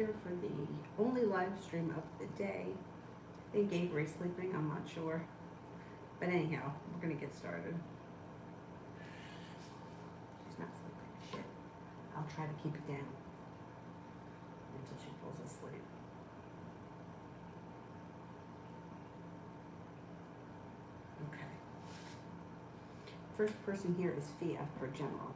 Here for the only live stream of the day. I think Avery's sleeping, I'm not sure. But anyhow, we're gonna get started. She's not sleeping. Shit. I'll try to keep it down until she falls asleep. Okay. First person here is Fia for general.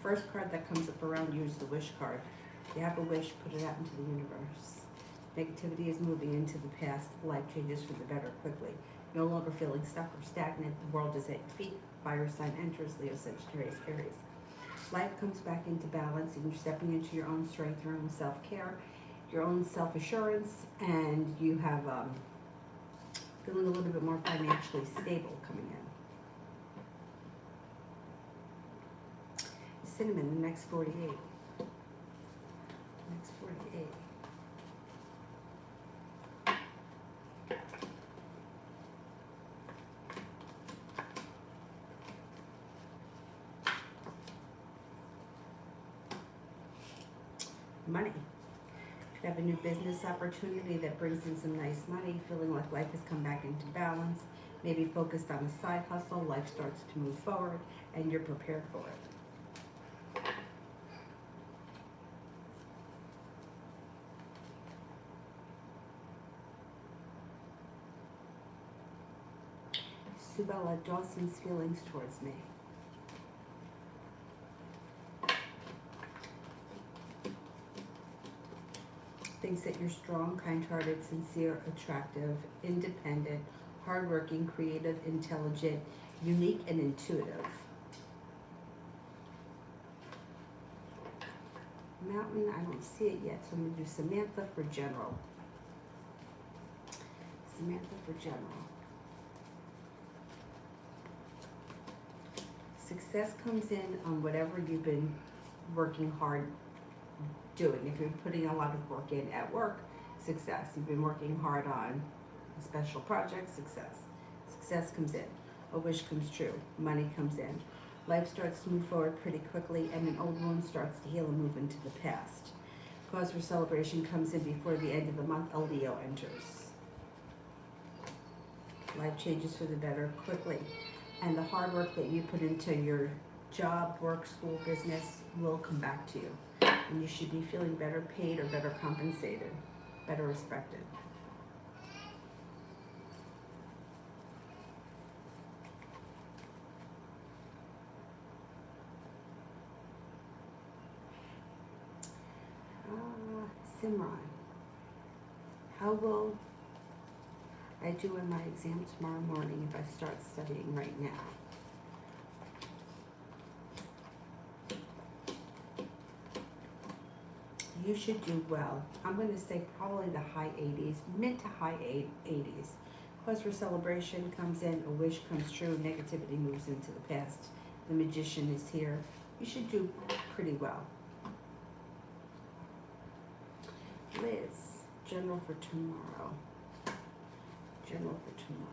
First card that comes up around you is the wish card. If you have a wish, put it out into the universe. Negativity is moving into the past. Life changes for the better quickly. No longer feeling stuck or stagnant. The world is at your feet. Fire sign enters, Leo, Sagittarius, Aries. Life comes back into balance and you're stepping into your own strength, your own self-care, your own self-assurance, and you have feeling a little bit more financially stable coming in. Cinnamon, the next 48. Next 48. Money. Could have a new business opportunity that brings in some nice money, feeling like life has come back into balance, maybe focused on a side hustle, life starts to move forward, and you're prepared for it. Subella, Dawson's feelings towards me. Thinks that you're strong, kind-hearted, sincere, attractive, independent, hardworking, creative, intelligent, unique, and intuitive. Mountain, I don't see it yet, so I'm going to do Samantha for general. Samantha for general. Success comes in on whatever you've been working hard doing. If you're putting a lot of work in at work, success. You've been working hard on a special project, success. Success comes in. A wish comes true. Money comes in. Life starts to move forward pretty quickly, and an old wound starts to heal and move into the past. Cause for celebration comes in before the end of the month. A Leo enters. Life changes for the better quickly. And the hard work that you put into your job, work, school, business will come back to you. And you should be feeling better paid or better compensated, better respected. Simran, how will I do in my exam tomorrow morning if I start studying right now? You should do well. I'm going to say probably the high 80s, mid to high 80s. Cause for celebration comes in, a wish comes true, negativity moves into the past. The Magician is here. You should do pretty well. Liz, general for tomorrow. General for tomorrow.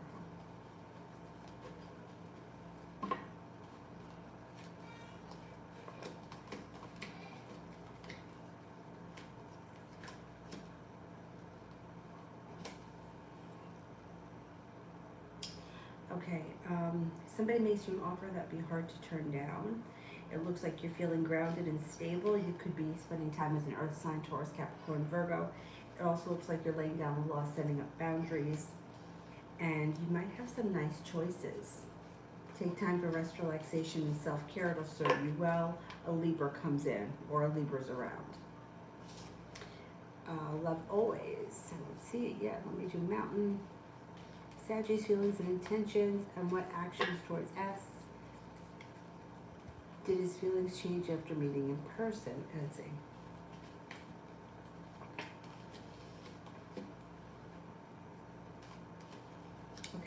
Okay, somebody makes you an offer that'd be hard to turn down. It looks like you're feeling grounded and stable. You could be spending time as an earth sign, Taurus, Capricorn, Virgo. It also looks like you're laying down the law, setting up boundaries. And you might have some nice choices. Take time for rest, relaxation, and self-care. It'll serve you well. A Libra comes in, or a Libra's around. Love always. I don't see it yet. Let me do Mountain. Sagittarius feelings and intentions, and what actions towards S. Did his feelings change after meeting in person? Let's see.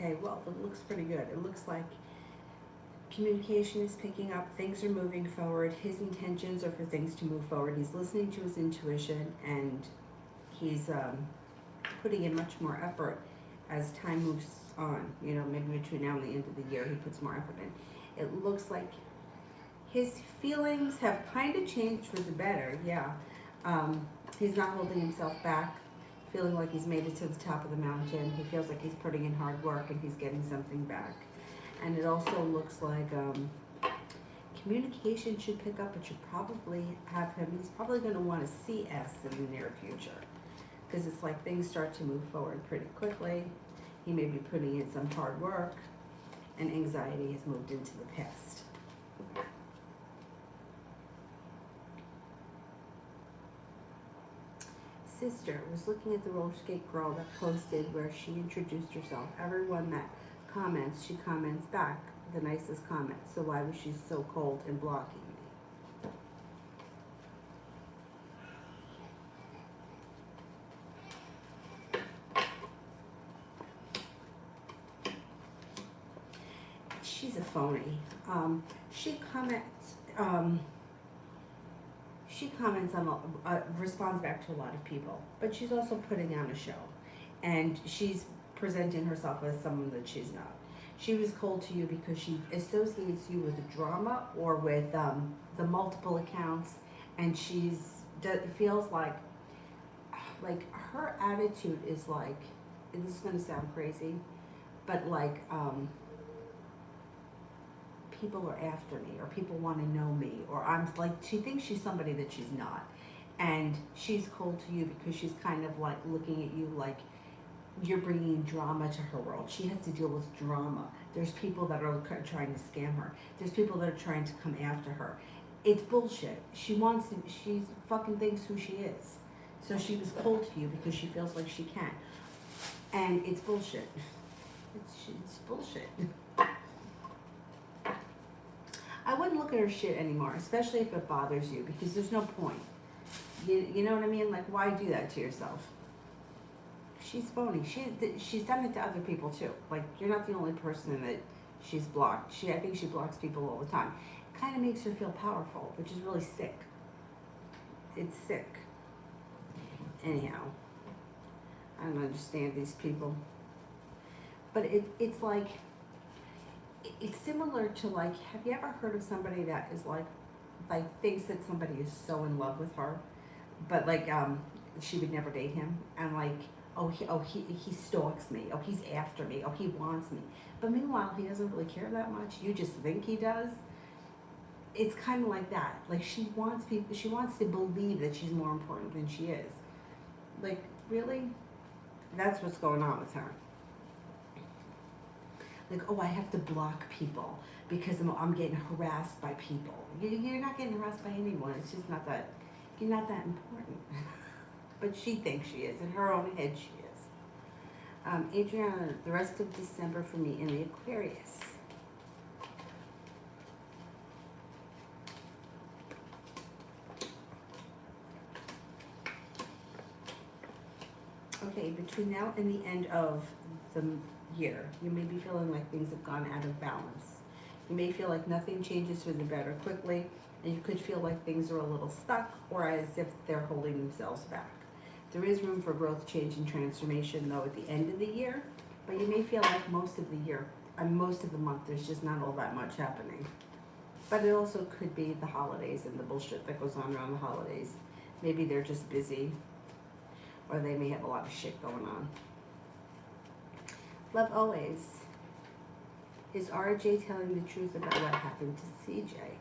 Okay, well, it looks pretty good. It looks like communication is picking up, things are moving forward, his intentions are for things to move forward. He's listening to his intuition, and he's putting in much more effort as time moves on. You know, maybe between now and the end of the year, he puts more effort in. It looks like his feelings have kind of changed for the better, yeah. He's not holding himself back, feeling like he's made it to the top of the mountain. He feels like he's putting in hard work and he's getting something back. And it also looks like communication should pick up. It should probably have him, he's probably going to want to see us in the near future. Because it's like things start to move forward pretty quickly. He may be putting in some hard work, and anxiety has moved into the past. Sister was looking at the roller skate girl that posted where she introduced herself. Everyone that comments, she comments back the nicest comments. So why was she so cold and blocking me? She's a phony. She comments. She comments on, responds back to a lot of people, but she's also putting on a show, and she's presenting herself as someone that she's not. She was cold to you because she associates you with drama or with the multiple accounts, and feels like her attitude is like, and this is going to sound crazy, but like people are after me, or people want to know me, or I'm like, she thinks she's somebody that she's not, and she's cold to you because she's kind of like looking at you like you're bringing drama to her world. She has to deal with drama. There's people that are trying to scam her. There's people that are trying to come after her. It's bullshit. She fucking thinks who she is. So she was cold to you because she feels like she can. And it's bullshit. It's bullshit. I wouldn't look at her shit anymore, especially if it bothers you, because there's no point. You know what I mean? Like, why do that to yourself? She's phony. She's done it to other people too. Like, you're not the only person that she's blocked. I think she blocks people all the time. It kind of makes her feel powerful, which is really sick. It's sick. Anyhow, I don't understand these people. But it's like, it's similar to like, have you ever heard of somebody that is like thinks that somebody is so in love with her, but like she would never date him, and like, he stalks me, he's after me, he wants me, but meanwhile he doesn't really care that much. You just think he does. It's kind of like that. Like, she wants to believe that she's more important than she is. Like, really? That's what's going on with her. Like, I have to block people because I'm getting harassed by people. You're not getting harassed by anyone. It's just not that, you're not that important. But she thinks she is. In her own head, she is. Adriana, the rest of December for me in the Aquarius. Okay, between now and the end of the year, you may be feeling like things have gone out of balance. You may feel like nothing changes for the better quickly, and you could feel like things are a little stuck or as if they're holding themselves back. There is room for growth, change, and transformation, though, at the end of the year, but you may feel like most of the year, and most of the month, there's just not all that much happening. But it also could be the holidays and the bullshit that goes on around the holidays. Maybe they're just busy, or they may have a lot of shit going on. Love always. Is RJ telling the truth about what happened to CJ?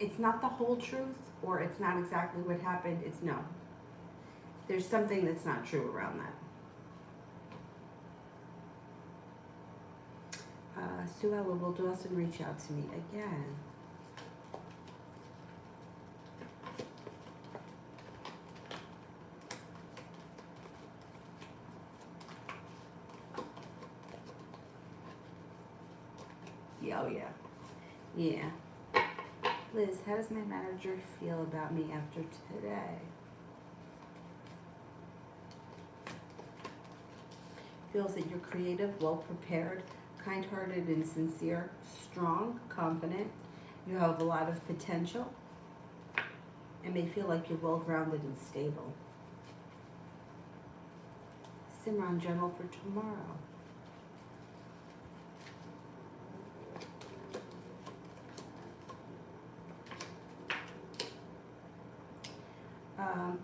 It's not the whole truth, or it's not exactly what happened. There's something that's not true around that. Sue Ella, will Dawson reach out to me again? Yeah, oh yeah. Yeah. Liz, how does my manager feel about me after today? Feels that you're creative, well-prepared, kind-hearted and sincere, strong, confident. You have a lot of potential and may feel like you're well-grounded and stable. Simran, general for tomorrow.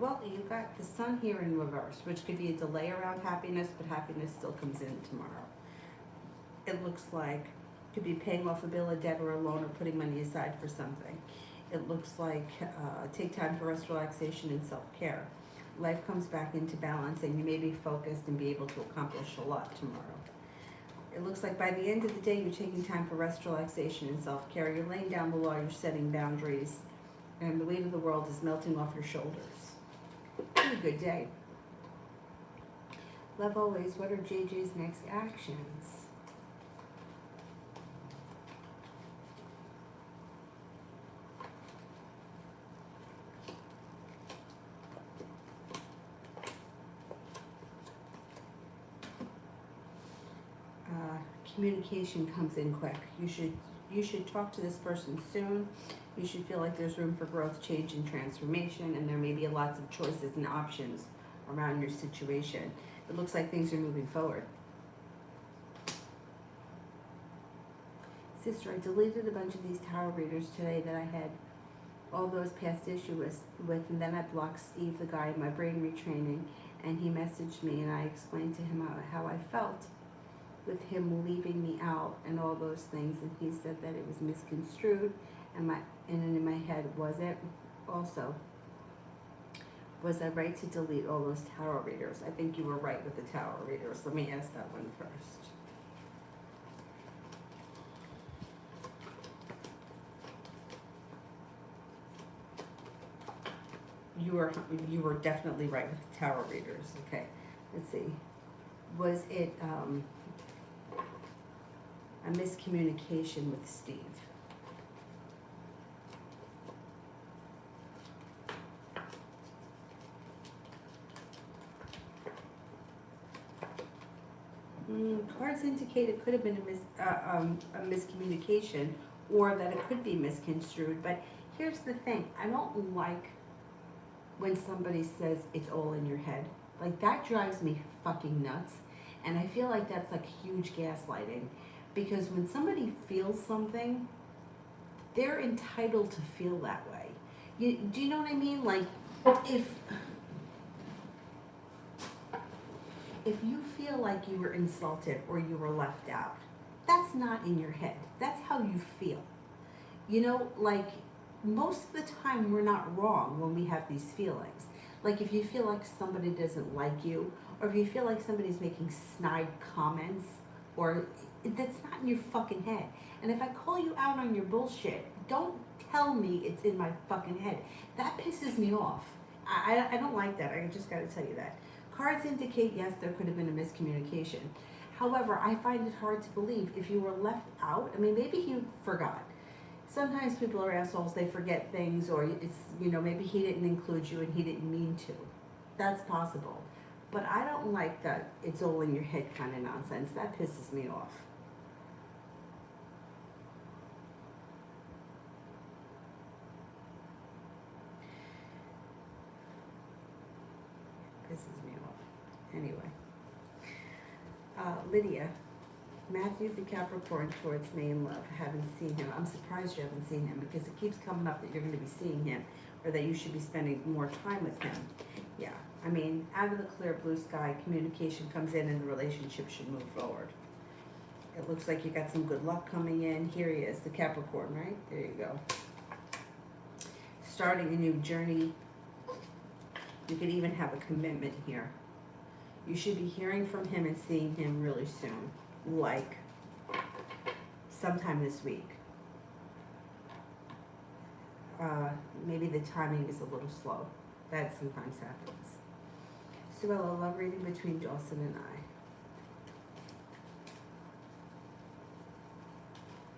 Well, you got the sun here in reverse, which could be a delay around happiness, but happiness still comes in tomorrow. It looks like could be paying off a bill, a debt, or a loan, or putting money aside for something. It looks like take time for rest, relaxation, and self-care. Life comes back into balance, and you may be focused and be able to accomplish a lot tomorrow. It looks like by the end of the day, you're taking time for rest, relaxation, and self-care. You're laying down the law, you're setting boundaries, and the weight of the world is melting off your shoulders. Pretty good day. Love always, what are JJ's next actions? Communication comes in quick. You should talk to this person soon. You should feel like there's room for growth, change, and transformation, and there may be lots of choices and options around your situation. It looks like things are moving forward. Sister, I deleted a bunch of these tarot readers today that I had all those past issues with, and then I blocked Steve, the guy in my brain retraining, and he messaged me, and I explained to him how I felt with him leaving me out and all those things, and he said that it was misconstrued, and in my head, was I right to delete all those tarot readers? I think you were right with the tarot readers. Let me ask that one first. You were definitely right with the tarot readers. Okay, let's see. Was it a miscommunication with Steve? Cards indicate it could have been a miscommunication, or that it could be misconstrued. But here's the thing. I don't like when somebody says it's all in your head. Like, that drives me fucking nuts. And I feel like that's like huge gaslighting. Because when somebody feels something, they're entitled to feel that way. Do you know what I mean? Like, if you feel like you were insulted or you were left out, that's not in your head. That's how you feel. You know, like, most of the time we're not wrong when we have these feelings. Like, if you feel like somebody doesn't like you, or if you feel like somebody's making snide comments, or that's not in your fucking head. And if I call you out on your bullshit, don't tell me it's in my fucking head. That pisses me off. I don't like that. I just gotta tell you that. Cards indicate, yes, there could have been a miscommunication. However, I find it hard to believe if you were left out. I mean, maybe he forgot. Sometimes people are assholes, they forget things, or it's, you know, maybe he didn't include you and he didn't mean to. That's possible. But I don't like that it's all in your head kind of nonsense. That pisses me off. Pisses me off. Anyway. Lydia. Matthew the Capricorn towards me in love. I haven't seen him. I'm surprised you haven't seen him, because it keeps coming up that you're going to be seeing him, or that you should be spending more time with him. Yeah, I mean, out of the clear blue sky, communication comes in and the relationship should move forward. It looks like you got some good luck coming in. Here he is, the Capricorn, right? There you go. Starting a new journey. You could even have a commitment here. You should be hearing from him and seeing him really soon. Like, sometime this week. Maybe the timing is a little slow. That sometimes happens. Sue Ella, love reading between Dawson and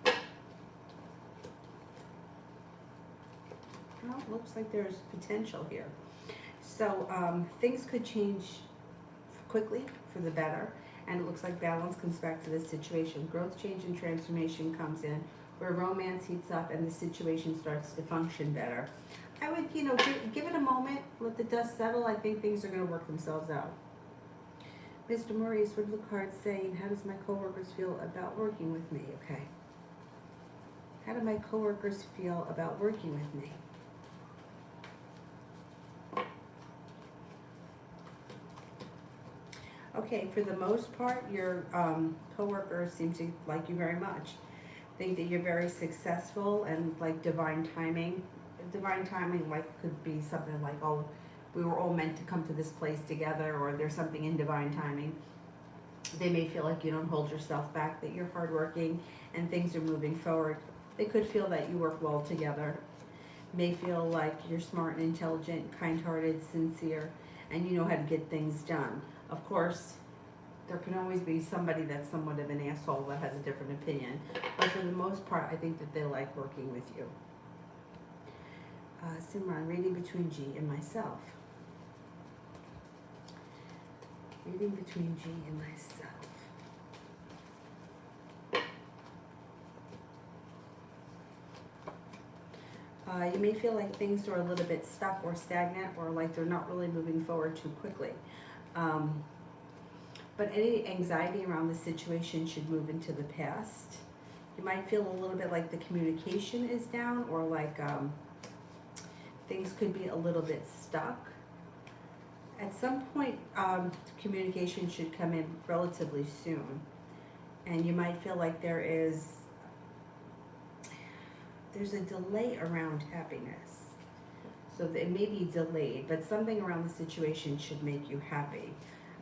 I. Well, looks like there's potential here. So things could change quickly for the better, and it looks like balance comes back to this situation. Growth, change, and transformation comes in, where romance heats up and the situation starts to function better. I would, give it a moment, let the dust settle. I think things are going to work themselves out. Mr. Maurice, what are the cards saying? How does my coworkers feel about working with me? Okay. How do my coworkers feel about working with me? Okay, for the most part, your coworkers seem to like you very much. Think that you're very successful and like divine timing. Divine timing could be something like, oh, we were all meant to come to this place together, or there's something in divine timing. They may feel like you don't hold yourself back, that you're hardworking and things are moving forward. They could feel that you work well together. May feel like you're smart and intelligent, kind-hearted, sincere, and you know how to get things done. Of course, there can always be somebody that's somewhat of an asshole that has a different opinion. But for the most part, I think that they like working with you. Simran, reading between G and myself. Reading between G and myself. You may feel like things are a little bit stuck or stagnant, or like they're not really moving forward too quickly. But any anxiety around the situation should move into the past. You might feel a little bit like the communication is down, or like things could be a little bit stuck. At some point, communication should come in relatively soon. And you might feel like there's a delay around happiness. So it may be delayed, but something around the situation should make you happy.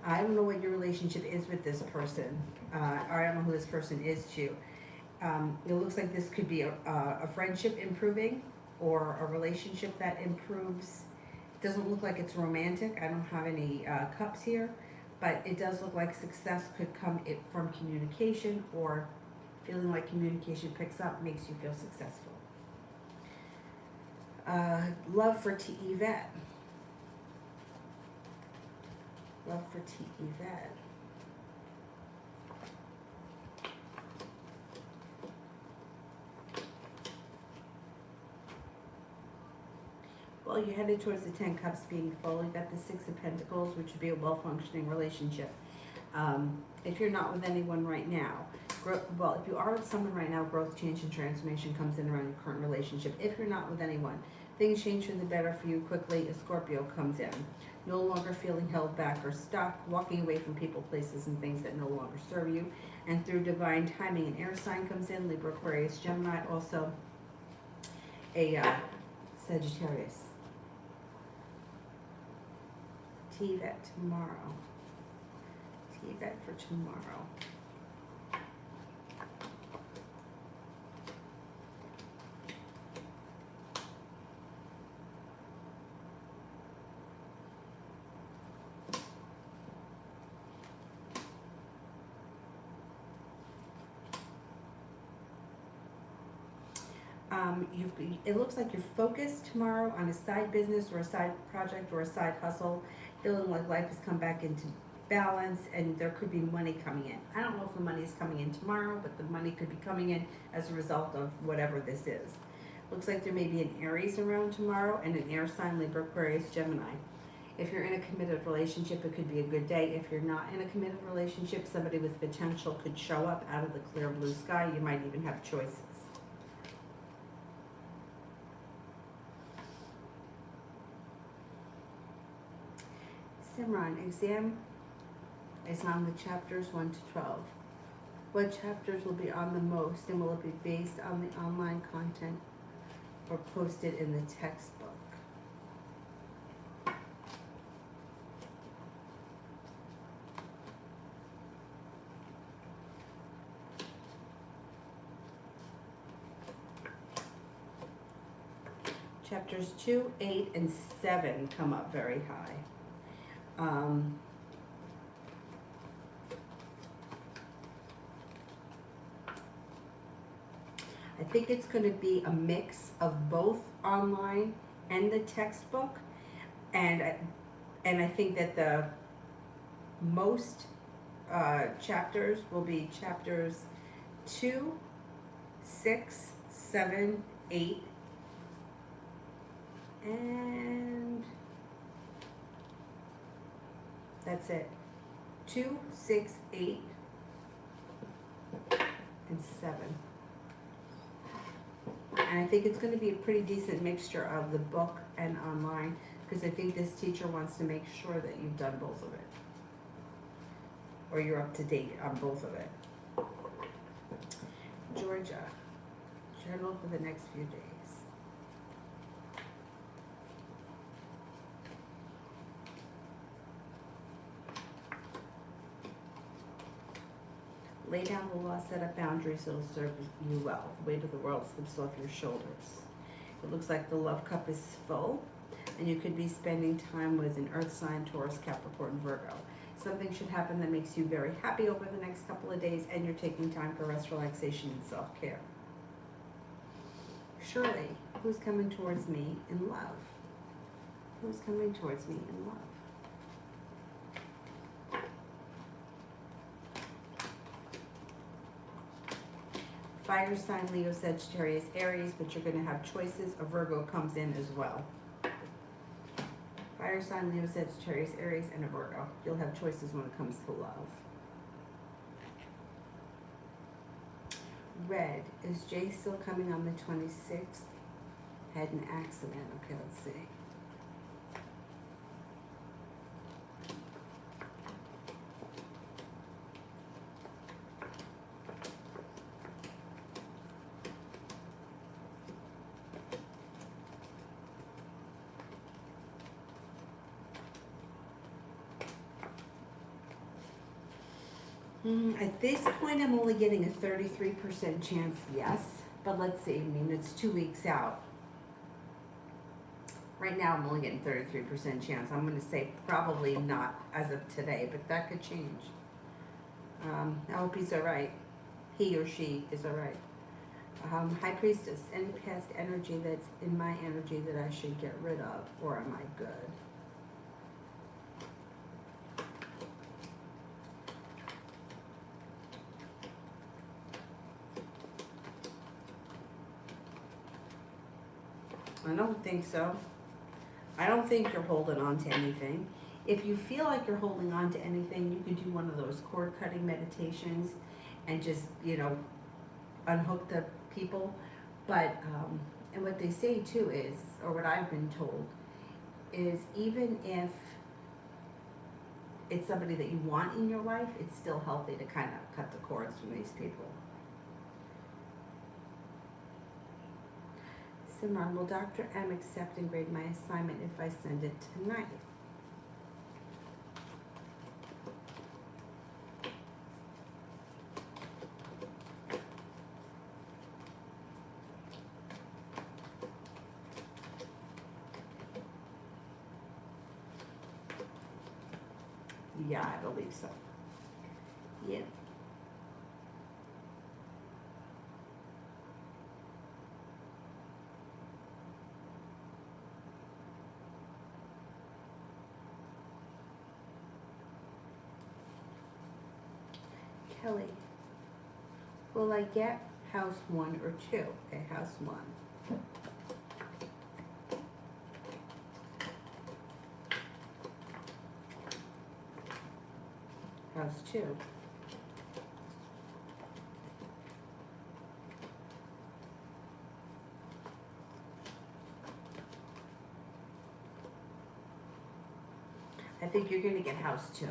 I don't know what your relationship is with this person, or I don't know who this person is to you. It looks like this could be a friendship improving, or a relationship that improves. It doesn't look like it's romantic. I don't have any cups here, but it does look like success could come from communication, or feeling like communication picks up makes you feel successful. Love for T. Yvette. Love for T. Yvette. Well, you're headed towards the 10 Cups being full. You got the 6 of Pentacles, which would be a well-functioning relationship. If you're not with anyone right now, well, if you are with someone right now, growth, change, and transformation comes in around your current relationship. If you're not with anyone, things change for the better for you quickly. A Scorpio comes in. No longer feeling held back or stuck, walking away from people, places, and things that no longer serve you. And through divine timing, an air sign comes in, Libra, Aquarius, Gemini, also a Sagittarius. T-Vet tomorrow. T-Vet for tomorrow. It looks like you're focused tomorrow on a side business or a side project or a side hustle, feeling like life has come back into balance, and there could be money coming in. I don't know if the money is coming in tomorrow, but the money could be coming in as a result of whatever this is. Looks like there may be an Aries around tomorrow and an air sign, Libra, Aquarius, Gemini. If you're in a committed relationship, it could be a good day. If you're not in a committed relationship, somebody with potential could show up out of the clear blue sky. You might even have choices. Simran, exam is on the chapters 1 to 12. What chapters will be on the most, and will it be based on the online content or posted in the textbook? Chapters 2, 8, and 7 come up very high. I think it's going to be a mix of both online and the textbook, and I think that the most chapters will be chapters 2, 6, 7, 8, and that's it. 2, 6, 8, and 7. And I think it's going to be a pretty decent mixture of the book and online, because I think this teacher wants to make sure that you've done both of it, or you're up to date on both of it. Georgia, journal for the next few days. Lay down the law, set up boundaries, it'll serve you well. The weight of the world slips off your shoulders. It looks like the love cup is full, and you could be spending time with an earth sign, Taurus, Capricorn, Virgo. Something should happen that makes you very happy over the next couple of days, and you're taking time for rest, relaxation, and self-care. Shirley, who's coming towards me in love? Who's coming towards me in love? Fire sign, Leo, Sagittarius, Aries, but you're going to have choices. A Virgo comes in as well. Fire sign, Leo, Sagittarius, Aries, and a Virgo. You'll have choices when it comes to love. Red, is Jay still coming on the 26th? Had an accident. Okay, let's see. At this point, I'm only getting a 33% chance, yes. But let's see, I mean, it's 2 weeks out. Right now, I'm only getting 33% chance. I'm going to say probably not as of today, but that could change. I hope he's all right. He or she is all right. High Priestess, any past energy that's in my energy that I should get rid of, or am I good? I don't think so. I don't think you're holding on to anything. If you feel like you're holding on to anything, you can do one of those cord cutting meditations and just, you know, unhook the people. But, and what they say too is, or what I've been told, is even if it's somebody that you want in your life, it's still healthy to kind of cut the cords from these people. Simran, will Dr. M accept and grade my assignment if I send it tonight? Yeah, I believe so. Yeah. Kelly, will I get house 1 or 2? Okay, house 1. House 2. I think you're going to get house 2.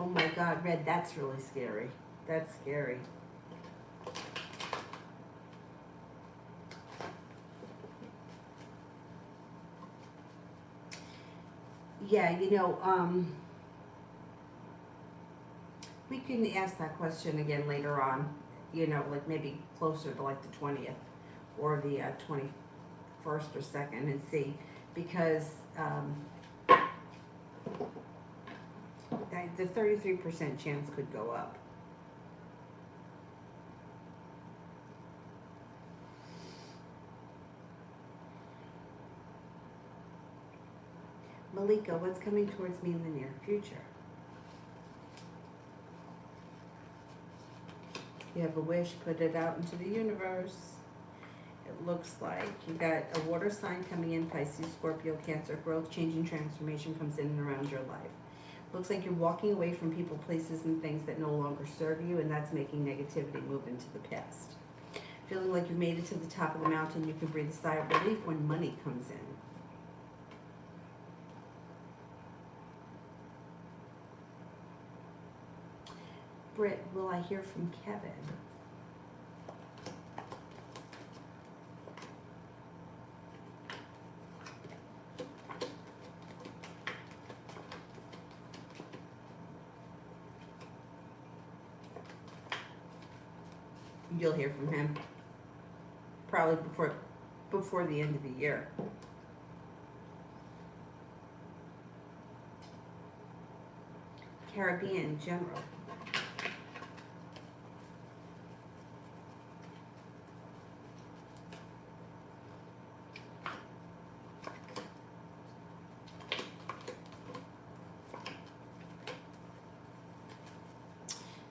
Oh my God, Red, that's really scary. That's scary. Yeah, we can ask that question again later on, like maybe closer to like the 20th or the 21st or 2nd and see, because the 33% chance could go up. Malika, what's coming towards me in the near future? You have a wish, put it out into the universe. It looks like you got a water sign coming in, Pisces, Scorpio, Cancer, growth, change, and transformation comes in and around your life. Looks like you're walking away from people, places, and things that no longer serve you, and that's making negativity move into the past. Feeling like you've made it to the top of the mountain, you can breathe a sigh of relief when money comes in. Britt, will I hear from Kevin? You'll hear from him probably before the end of the year. Caribbean general.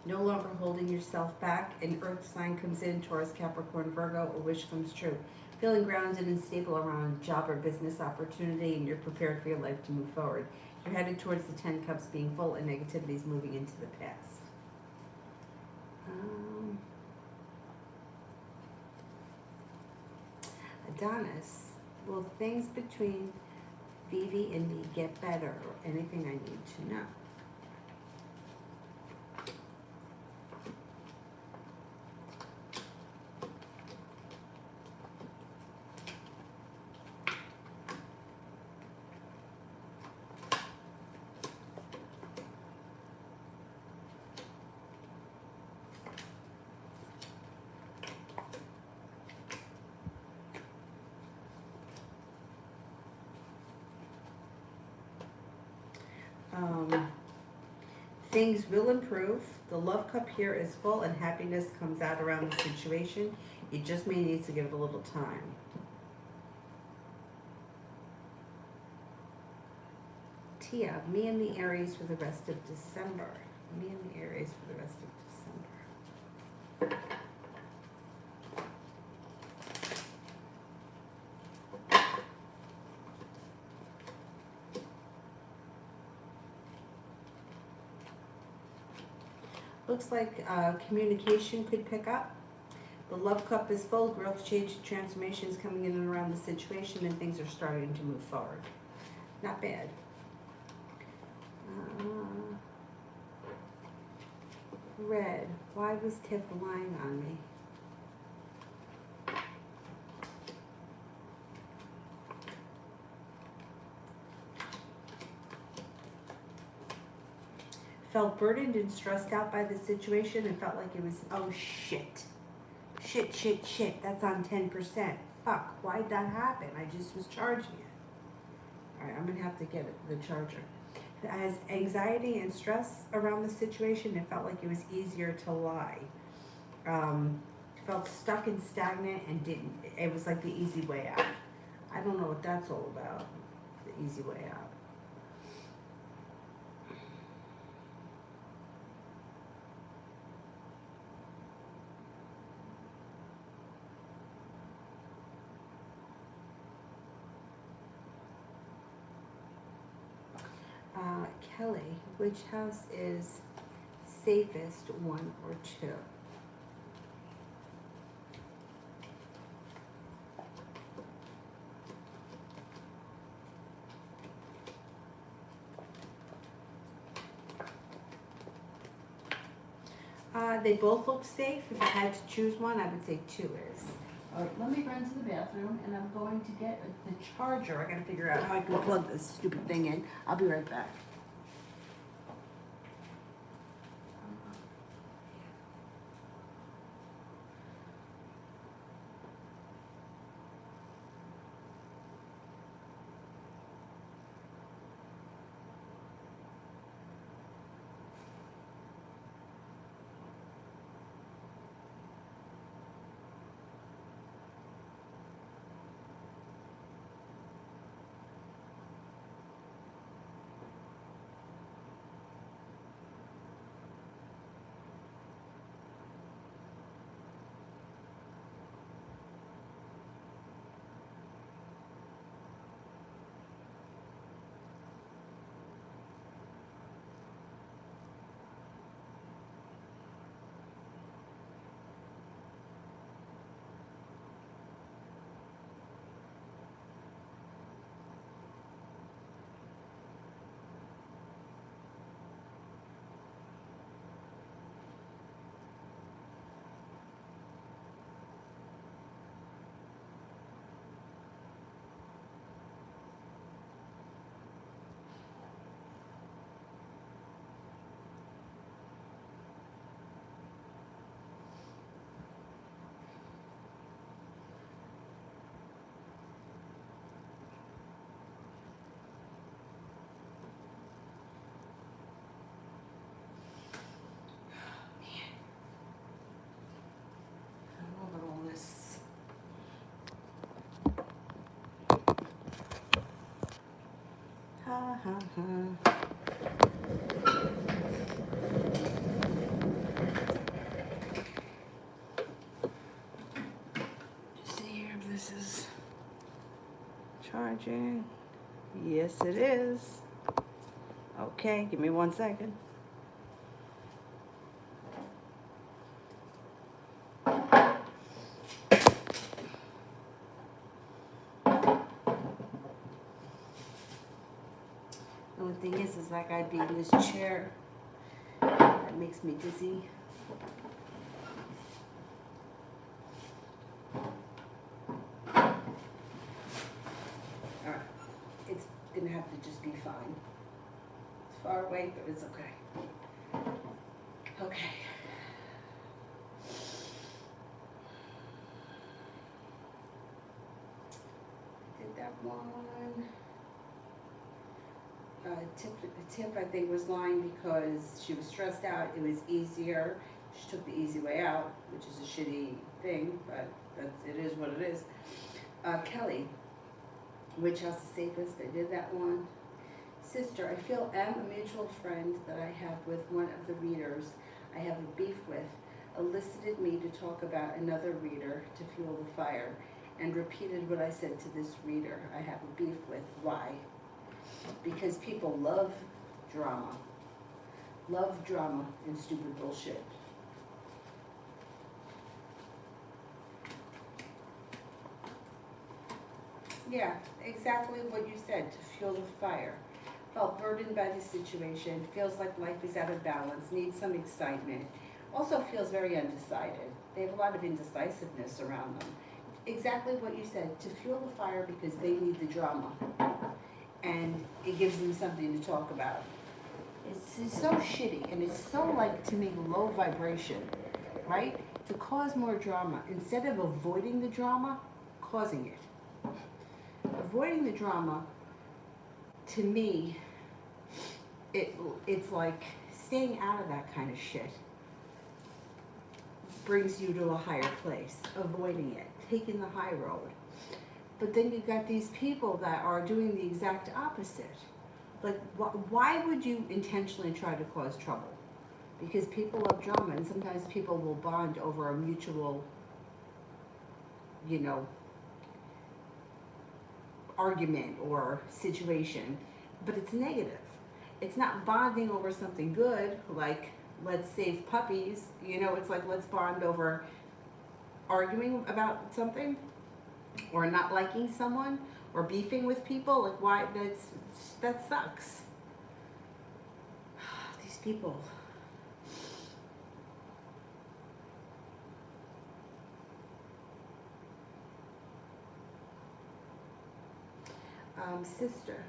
No longer holding yourself back. An earth sign comes in, Taurus, Capricorn, Virgo, a wish comes true. Feeling grounded and stable around job or business opportunity, and you're prepared for your life to move forward. You're headed towards the 10 cups being full and negativity is moving into the past. Adonis, will things between Vivi and me get better, or anything I need to know? Things will improve. The love cup here is full and happiness comes out around the situation. You just may need to give it a little time. Tia, me and the Aries for the rest of December. Me and the Aries for the rest of December. Looks like communication could pick up. The love cup is full. Growth, change, transformation is coming in and around the situation, and things are starting to move forward. Not bad. Red, why was Tiff lying on me? Felt burdened and stressed out by the situation and felt like it was, oh shit. Shit. That's on 10%. Fuck, why'd that happen? I just was charging it. All right, I'm gonna have to get the charger. As anxiety and stress around the situation, it felt like it was easier to lie. Felt stuck and stagnant and it was like the easy way out. I don't know what that's all about, the easy way out. Kelly, which house is safest, 1 or 2? They both look safe. If I had to choose one, I would say 2 is. All right, let me run to the bathroom, and I'm going to get the charger. I gotta figure out how I can plug this stupid thing in. I'll be right back. Ha ha ha. See here if this is charging. Yes, it is. Okay, give me 1 second. The only thing is like I'd be in this chair. That makes me dizzy. Alright, it's gonna have to just be fine. It's far away, but it's okay. Okay. Did that one. Tip I think was lying because she was stressed out. It was easier. She took the easy way out, which is a shitty thing, but it is what it is. Kelly, which house is safest? I did that one. Sister, I feel a mutual friend that I have with one of the readers I have a beef with elicited me to talk about another reader to fuel the fire and repeated what I said to this reader I have a beef with. Why? Because people love drama and stupid bullshit. Yeah, exactly what you said, to fuel the fire. Felt burdened by the situation, feels like life is out of balance, needs some excitement. Also feels very undecided. They have a lot of indecisiveness around them. Exactly what you said, to fuel the fire because they need the drama. And it gives them something to talk about. It's so shitty, and it's so, like, to me, low vibration, right? To cause more drama. Instead of avoiding the drama, causing it. Avoiding the drama, to me, it's like staying out of that kind of shit brings you to a higher place. Avoiding it, taking the high road. But then you've got these people that are doing the exact opposite. Like, why would you intentionally try to cause trouble? Because people love drama, and sometimes people will bond over a mutual, argument or situation, but it's negative. It's not bonding over something good, like let's save puppies. It's like let's bond over arguing about something, or not liking someone, or beefing with people. Like, why? That sucks. These people. sister.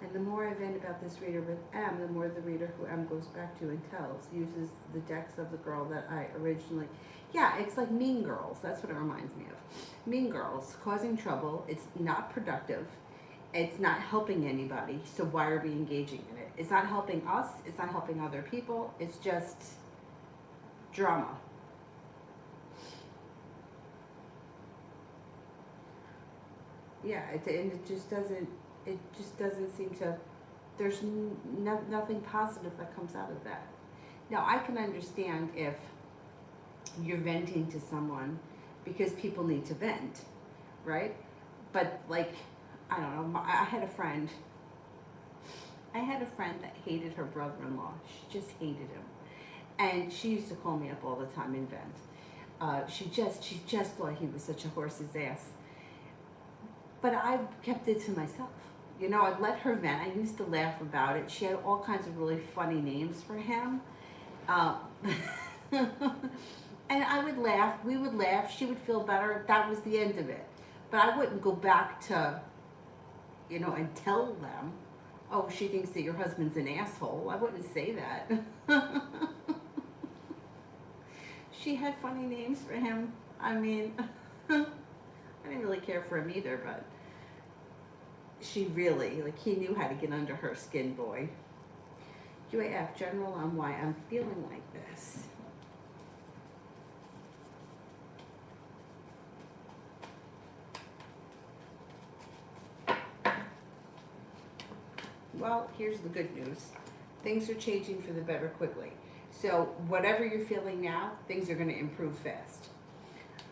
And the more I vent about this reader with M, the more the reader who M goes back to and tells, uses the decks of the girl that I originally, yeah, it's like Mean Girls. That's what it reminds me of. Mean Girls, causing trouble. It's not productive. It's not helping anybody. So why are we engaging in it? It's not helping us. It's not helping other people. It's just drama. Yeah, and it just doesn't seem to, there's nothing positive that comes out of that. Now, I can understand if you're venting to someone because people need to vent, right? But like, I don't know, I had a friend that hated her brother-in-law. She just hated him. And she used to call me up all the time and vent. She just thought he was such a horse's ass. But I kept it to myself. You know, I'd let her vent. I used to laugh about it. She had all kinds of really funny names for him. And I would laugh. We would laugh. She would feel better. That was the end of it. But I wouldn't go back to, you know, and tell them, oh, she thinks that your husband's an asshole. I wouldn't say that. She had funny names for him. I mean, I didn't really care for him either, but she really, like, he knew how to get under her skin, boy. UAF, general on why I'm feeling like this. Well, here's the good news. Things are changing for the better quickly. So whatever you're feeling now, things are going to improve fast.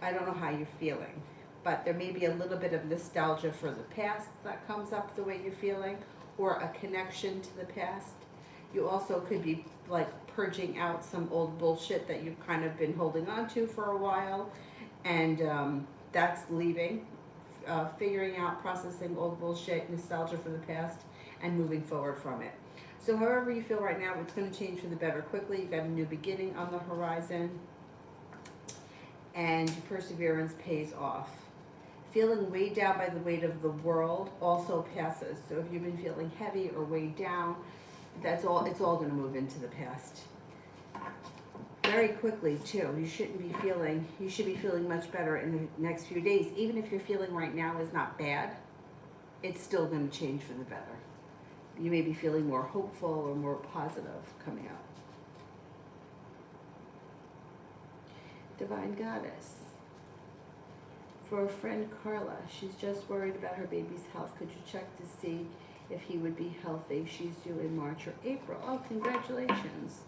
I don't know how you're feeling, but there may be a little bit of nostalgia for the past that comes up the way you're feeling, or a connection to the past. You also could be like purging out some old bullshit that you've kind of been holding on to for a while, and that's leaving. Figuring out, processing old bullshit, nostalgia for the past, and moving forward from it. So however you feel right now, it's going to change for the better quickly. You've got a new beginning on the horizon, and perseverance pays off. Feeling weighed down by the weight of the world also passes. So if you've been feeling heavy or weighed down, it's all going to move into the past. Very quickly too. You should be feeling much better in the next few days. Even if your feeling right now is not bad, it's still going to change for the better. You may be feeling more hopeful or more positive coming out. Divine Goddess. For a friend, Carla, she's just worried about her baby's health. Could you check to see if he would be healthy? She's due in March or April. Oh, congratulations.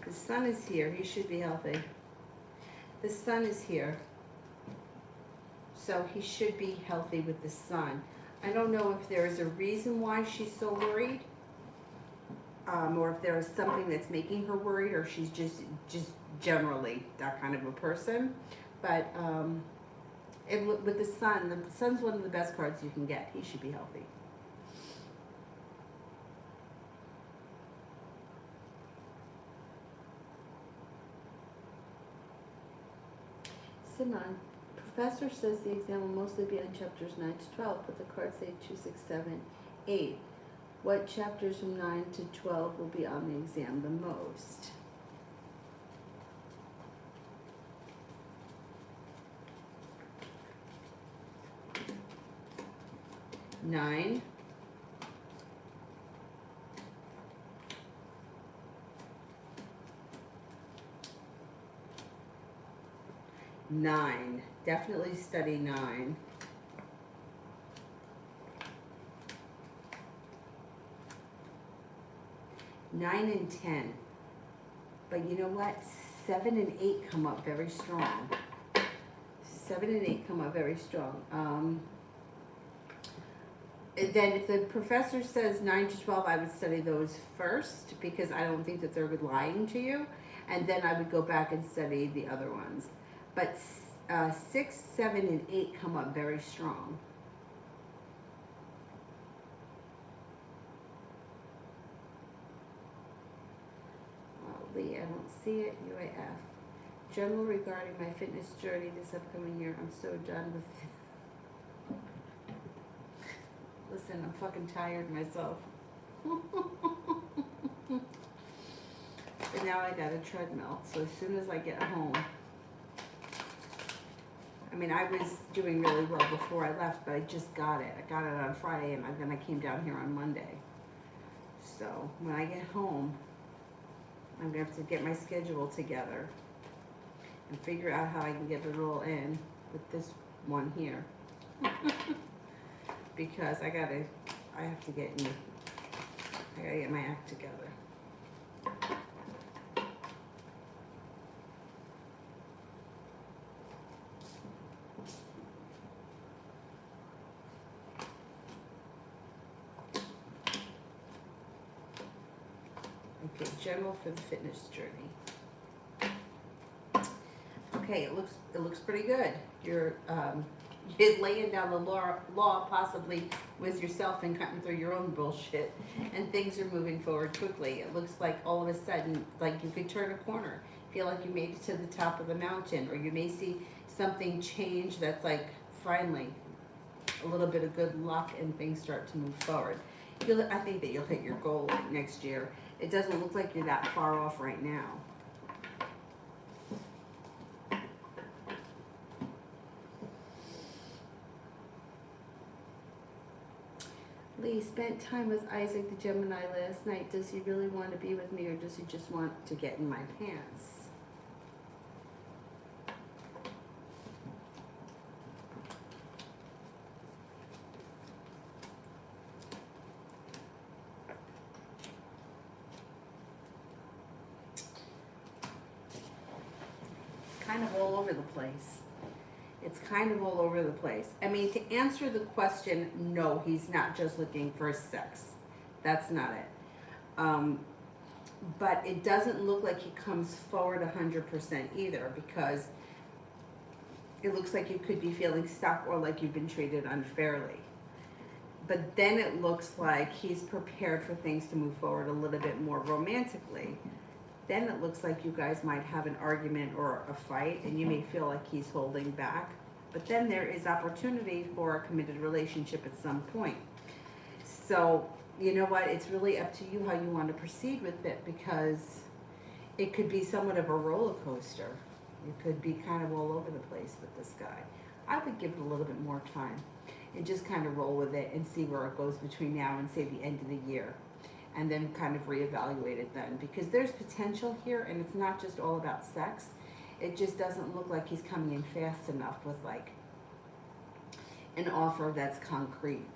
The sun is here. He should be healthy. The sun is here. So he should be healthy with the sun. I don't know if there is a reason why she's so worried, or if there is something that's making her worried, or she's just generally that kind of a person. But with the sun's one of the best cards you can get. He should be healthy. Simon, professor says the exam will mostly be on chapters 9 to 12, but the cards say 2, 6, 7, 8. What chapters from 9 to 12 will be on the exam the most? Nine. 9. Definitely study 9. 9 and 10. But you know what? 7 and 8 come up very strong. 7 and 8 come up very strong. Then if the professor says 9 to 12, I would study those first, because I don't think that they're lying to you. And then I would go back and study the other ones. But 6, 7, and 8 come up very strong. Lee, I don't see it. UAF. General regarding my fitness journey this upcoming year. I'm so done with. Listen, I'm fucking tired myself. But now I got a treadmill, so as soon as I get home, I mean, I was doing really well before I left, but I just got it. I got it on Friday, and then I came down here on Monday. So when I get home, I'm gonna have to get my schedule together and figure out how I can get it all in with this one here. Because I gotta get my act together. Okay, general for the fitness journey. Okay, it looks pretty good. You're laying down the law possibly with yourself and cutting through your own bullshit, and things are moving forward quickly. It looks like all of a sudden, like you could turn a corner, feel like you made it to the top of the mountain, or you may see something change that's like finally a little bit of good luck and things start to move forward. I think that you'll hit your goal next year. It doesn't look like you're that far off right now. Lee, spent time with Isaac the Gemini last night. Does he really want to be with me, or does he just want to get in my pants? It's kind of all over the place. It's kind of all over the place. I mean, to answer the question, no, he's not just looking for sex. That's not it. But it doesn't look like he comes forward 100% either, because it looks like you could be feeling stuck or like you've been treated unfairly. But then it looks like he's prepared for things to move forward a little bit more romantically. Then it looks like you guys might have an argument or a fight, and you may feel like he's holding back. But then there is opportunity for a committed relationship at some point. So, you know what? It's really up to you how you want to proceed with it, because it could be somewhat of a roller coaster. You could be kind of all over the place with this guy. I would give it a little bit more time and just kind of roll with it and see where it goes between now and, say, the end of the year. And then kind of reevaluate it then, because there's potential here, and it's not just all about sex. It just doesn't look like he's coming in fast enough with like an offer that's concrete.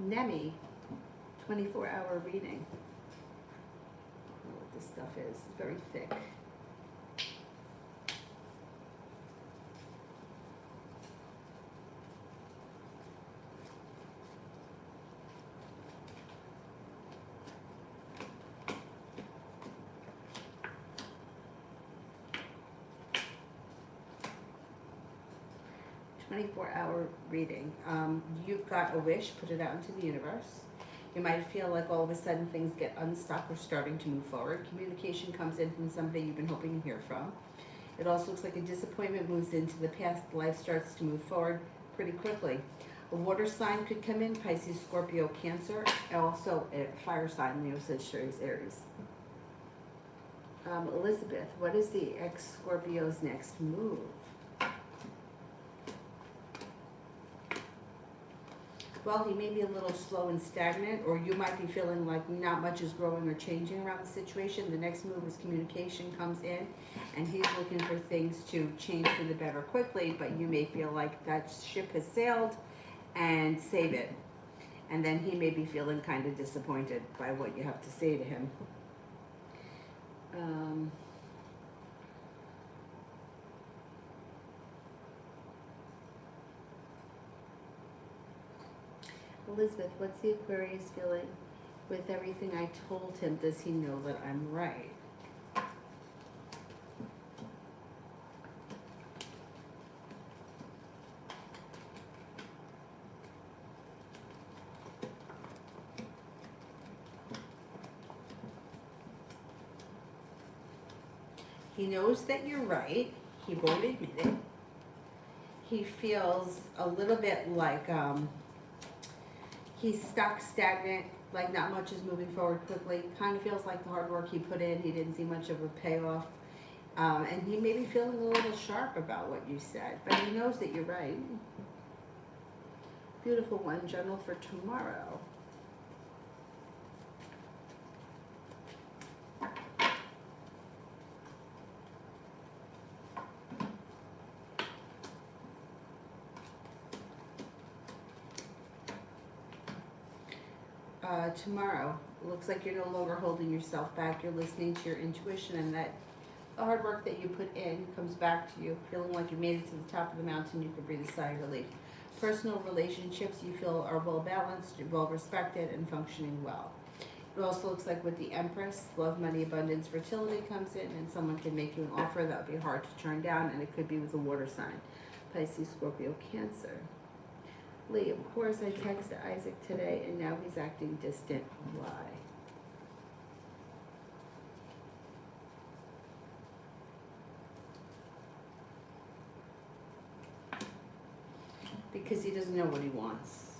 Nemi, 24-hour reading. I don't know what this stuff is. It's very thick. Hour reading. You've got a wish, put it out into the universe. You might feel like all of a sudden things get unstuck or starting to move forward. Communication comes in from somebody you've been hoping to hear from. It also looks like a disappointment moves into the past. Life starts to move forward pretty quickly. A water sign could come in, Pisces, Scorpio, Cancer, and also a fire sign, Leo, Sagittarius, Aries. Elizabeth, what is the ex-Scorpio's next move? Well, he may be a little slow and stagnant, or you might be feeling like not much is growing or changing around the situation. The next move is communication comes in, and he's looking for things to change for the better quickly, but you may feel like that ship has sailed and save it. And then he may be feeling kind of disappointed by what you have to say to him. Elizabeth, what's the Aquarius feeling With everything I told him, does he know that I'm right? He knows that you're right. He won't admit it. He feels a little bit like he's stuck, stagnant, like not much is moving forward quickly. Kind of feels like the hard work he put in, he didn't see much of a payoff. And he may be feeling a little sharp about what you said, but he knows that you're right. Beautiful one, journal for tomorrow. Tomorrow, it looks like you're no longer holding yourself back. You're listening to your intuition, and that the hard work that you put in comes back to you, feeling like you made it to the top of the mountain. You can breathe a sigh of relief. Personal relationships you feel are well balanced, well respected, and functioning well. It also looks like with the Empress, love, money, abundance, fertility comes in, and someone can make you an offer that would be hard to turn down, and it could be with a water sign. Pisces, Scorpio, Cancer. Lee, of course, I texted Isaac today, and now he's acting distant. Why? Because he doesn't know what he wants.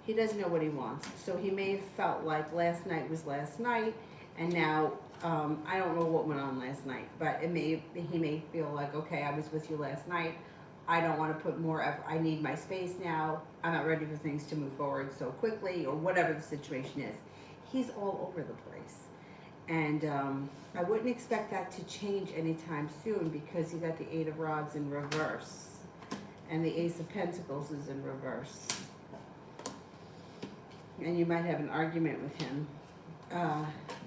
He doesn't know what he wants. So he may have felt like last night was last night, and now, I don't know what went on last night, but he may feel like, okay, I was with you last night. I don't want to put more effort. I need my space now. I'm not ready for things to move forward so quickly, or whatever the situation is. He's all over the place. And I wouldn't expect that to change anytime soon, because you got the Eight of Rods in reverse. And the Ace of Pentacles is in reverse. And you might have an argument with him.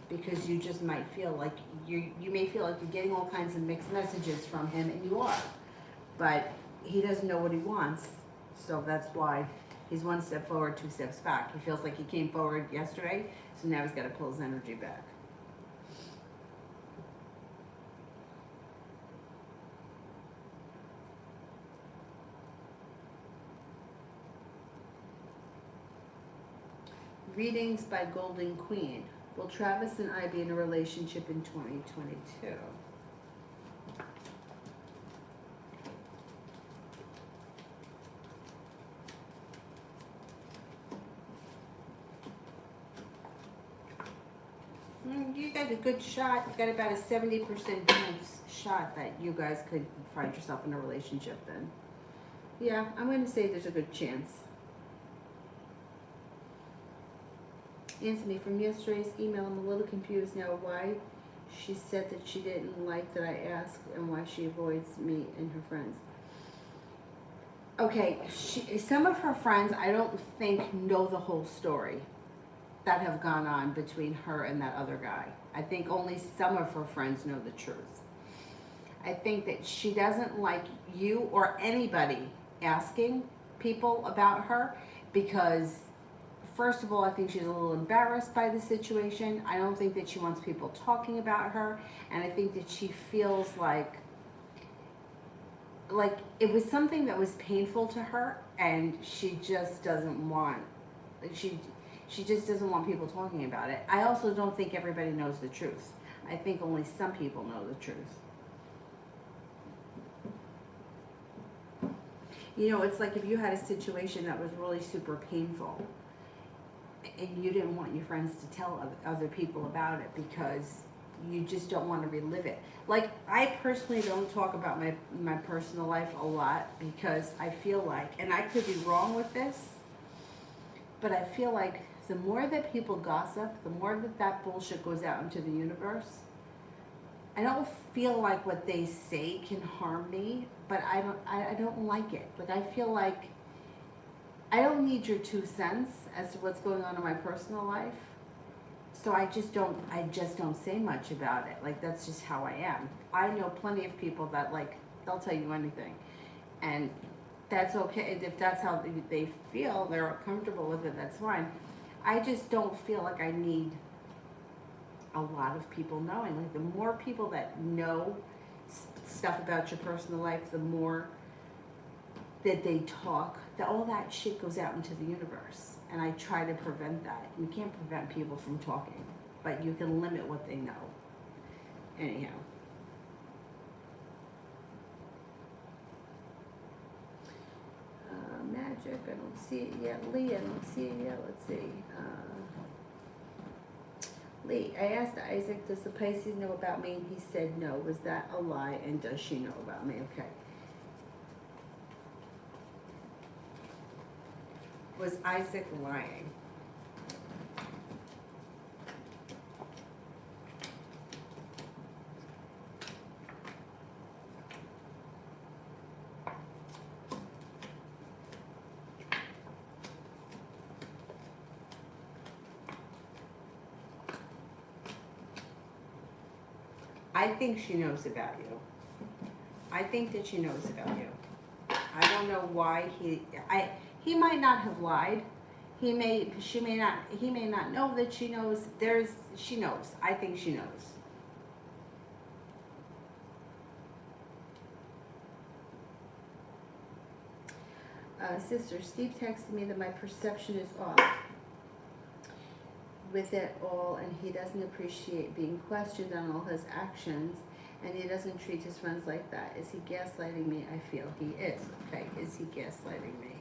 Because you just might feel like, you may feel like you're getting all kinds of mixed messages from him, and you are. But he doesn't know what he wants, so that's why he's one step forward, two steps back. He feels like he came forward yesterday, so now he's got to pull his energy back. Readings by Golden Queen. Will Travis and I be in a relationship in 2022? You got a good shot. You got about a 70% chance shot that you guys could find yourself in a relationship then. Yeah, I'm going to say there's a good chance. Anthony, from yesterday's email, I'm a little confused now why she said that she didn't like that I asked, and why she avoids me and her friends. Okay, some of her friends I don't think know the whole story that have gone on between her and that other guy. I think only some of her friends know the truth. I think that she doesn't like you or anybody asking people about her, because first of all, I think she's a little embarrassed by the situation. I don't think that she wants people talking about her, and I think that she feels like it was something that was painful to her, and she just doesn't want, she just doesn't want people talking about it. I also don't think everybody knows the truth. I think only some people know the truth. You know, it's like if you had a situation that was really super painful, and you didn't want your friends to tell other people about it because you just don't want to relive it. Like, I personally don't talk about my personal life a lot, because I feel like, and I could be wrong with this, but I feel like the more that people gossip, the more that bullshit goes out into the universe. I don't feel like what they say can harm me, but I don't like it. Like, I feel like I don't need your 2 cents as to what's going on in my personal life. So I just don't say much about it. Like, that's just how I am. I know plenty of people that, like, they'll tell you anything. And that's okay. If that's how they feel, they're comfortable with it, that's fine. I just don't feel like I need a lot of people knowing. Like, the more people that know stuff about your personal life, the more that they talk, that all that shit goes out into the universe. And I try to prevent that. You can't prevent people from talking, but you can limit what they know. Anyhow. Magic, I don't see it yet. Lee, I don't see it yet. Let's see. Lee, I asked Isaac, does the Pisces know about me? And he said no. Was that a lie? And does she know about me? Okay. Was Isaac lying? I think she knows about you. I think that she knows about you. I don't know why he might not have lied. He may not know that she knows. She knows. I think she knows. Sister, Steve texted me that my perception is off with it all, and he doesn't appreciate being questioned on all his actions, and he doesn't treat his friends like that. Is he gaslighting me? I feel he is. Okay, is he gaslighting me?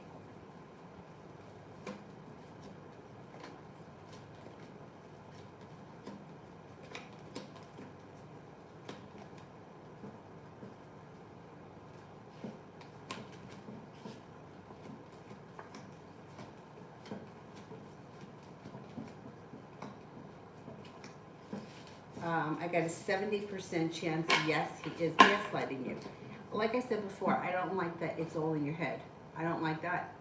I got a 70% chance, yes, he is gaslighting you. Like I said before, I don't like that it's all in your head. I don't like that.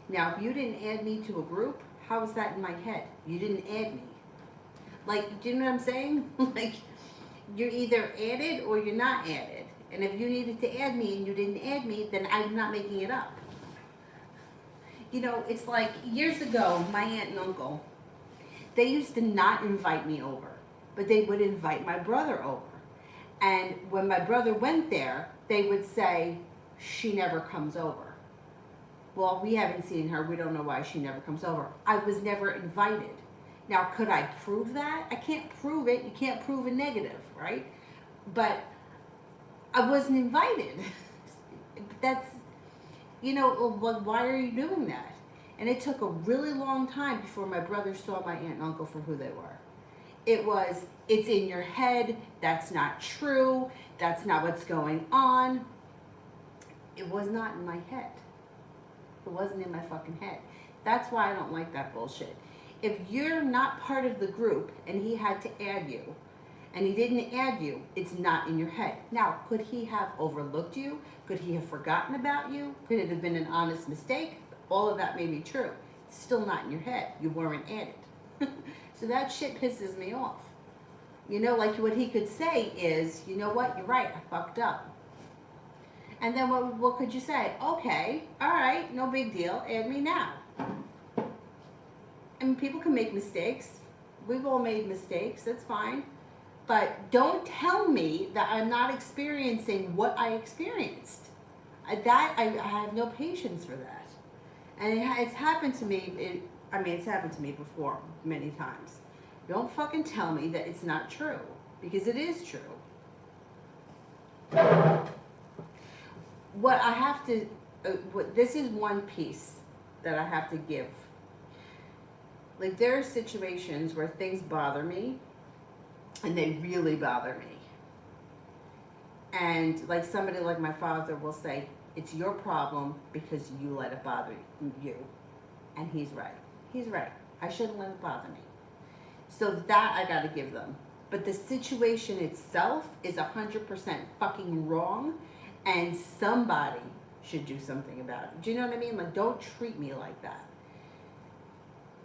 Now, if you didn't add me to a group, how is that in my head? You didn't add me. Like, do you know what I'm saying? Like, you're either added or you're not added. And if you needed to add me and you didn't add me, then I'm not making it up. You know, it's like years ago, my aunt and uncle, they used to not invite me over, but they would invite my brother over. And when my brother went there, they would say, she never comes over. Well, we haven't seen her. We don't know why she never comes over. I was never invited. Now, could I prove that? I can't prove it. You can't prove a negative, right? But I wasn't invited. That's, you know, why are you doing that? And it took a really long time before my brother saw my aunt and uncle for who they were. It's in your head. That's not true. That's not what's going on. It was not in my head. It wasn't in my fucking head. That's why I don't like that bullshit. If you're not part of the group and he had to add you, and he didn't add you, it's not in your head. Now, could he have overlooked you? Could he have forgotten about you? Could it have been an honest mistake? All of that may be true. It's still not in your head. You weren't added. So that shit pisses me off. You know, like what he could say is, you know what, you're right, I fucked up. And then what could you say? Okay, all right, no big deal, add me now. I mean, people can make mistakes. We've all made mistakes, that's fine. But don't tell me that I'm not experiencing what I experienced. I have no patience for that. And it's happened to me, it's happened to me before many times. Don't fucking tell me that it's not true, because it is true. What I have to, this is one piece that I have to give. Like, there are situations where things bother me, and they really bother me. And like somebody like my father will say, it's your problem because you let it bother you. And he's right. He's right. I shouldn't let it bother me. So that I gotta give them. But the situation itself is 100% fucking wrong, and somebody should do something about it. Do you know what I mean? Like, don't treat me like that.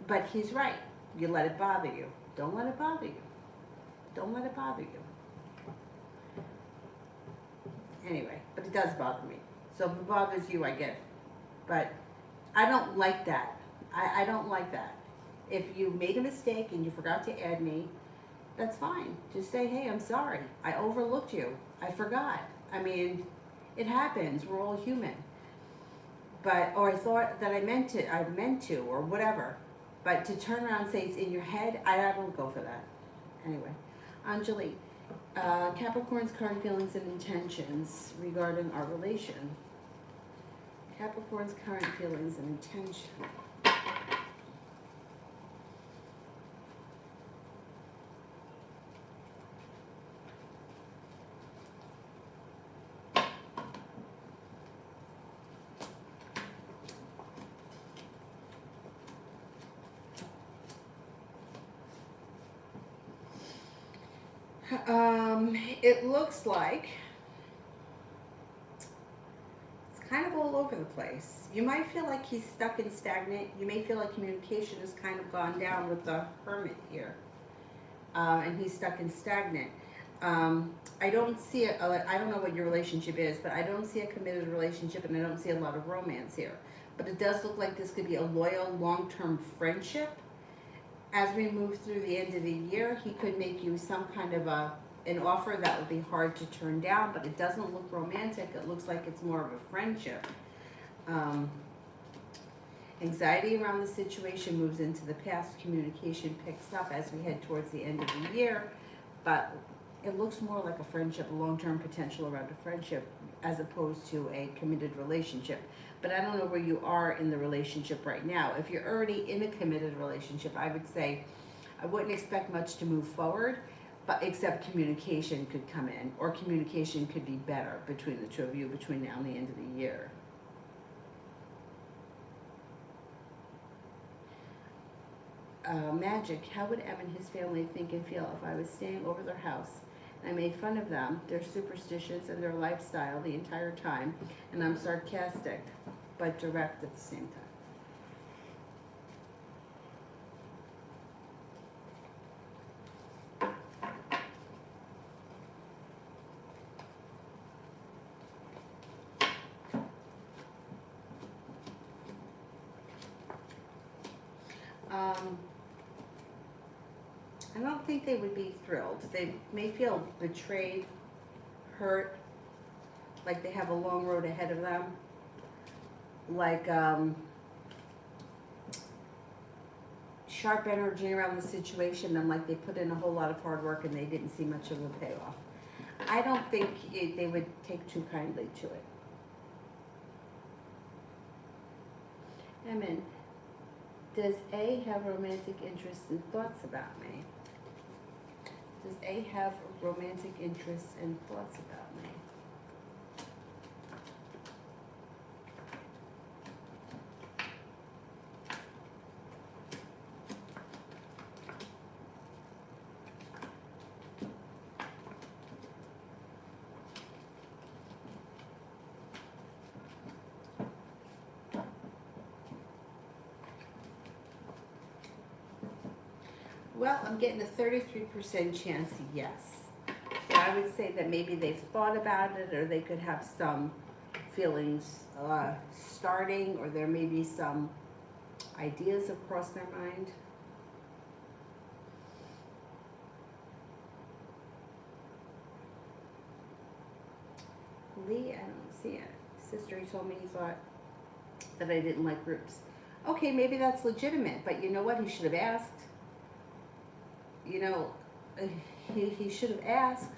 But he's right. You let it bother you. Don't let it bother you. Don't let it bother you. Anyway, but it does bother me. So if it bothers you, I get it. But I don't like that. I don't like that. If you made a mistake and you forgot to add me, that's fine. Just say, hey, I'm sorry. I overlooked you. I forgot. I mean, it happens. We're all human. But, or I thought that I meant to, or whatever. But to turn around and say it's in your head, I don't go for that. Anyway, Anjali, Capricorn's current feelings and intentions regarding our relation. Capricorn's current feelings and intention. It looks like it's kind of all over the place. You might feel like he's stuck and stagnant. You may feel like communication has kind of gone down with the Hermit here. And he's stuck and stagnant. I don't see it, I don't know what your relationship is, but I don't see a committed relationship, and I don't see a lot of romance here. But it does look like this could be a loyal, long-term friendship. As we move through the end of the year, he could make you some kind of an offer that would be hard to turn down, but it doesn't look romantic. It looks like it's more of a friendship. Anxiety around the situation moves into the past. Communication picks up as we head towards the end of the year, but it looks more like a friendship, a long-term potential around a friendship, as opposed to a committed relationship. But I don't know where you are in the relationship right now. If you're already in a committed relationship, I would say I wouldn't expect much to move forward, but except communication could come in, or communication could be better between the two of you between now and the end of the year. Magic, how would Em and his family think and feel if I was staying over their house and I made fun of them, their superstitions, and their lifestyle the entire time, and I'm sarcastic but direct at the same time? I don't think they would be thrilled. They may feel betrayed, hurt, like they have a long road ahead of them, like sharp energy around the situation, and like they put in a whole lot of hard work and they didn't see much of a payoff. I don't think they would take too kindly to it. Emin, does A have romantic interests and thoughts about me? Does A have romantic interests and thoughts about me? Well, I'm getting a 33% chance yes. So I would say that maybe they've thought about it, or they could have some feelings starting, or there may be some ideas have crossed their mind. Lee, I don't see it. Sister, he told me he thought that I didn't like groups. Okay, maybe that's legitimate, but you know what? He should have asked. You know, he should have asked.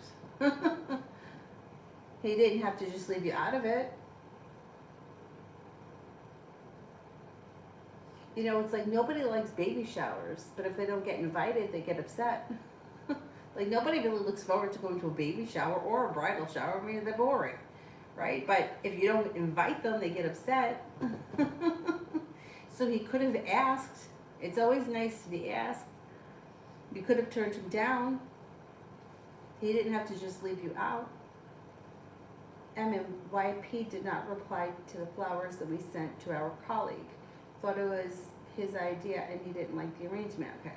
He didn't have to just leave you out of it. You know, it's like nobody likes baby showers, but if they don't get invited, they get upset. Like nobody really looks forward to going to a baby shower or a bridal shower. I mean, they're boring, right? But if you don't invite them, they get upset. So he could have asked. It's always nice to be asked. You could have turned him down. He didn't have to just leave you out. YP did not reply to the flowers that we sent to our colleague. Thought it was his idea and he didn't like the arrangement. Okay.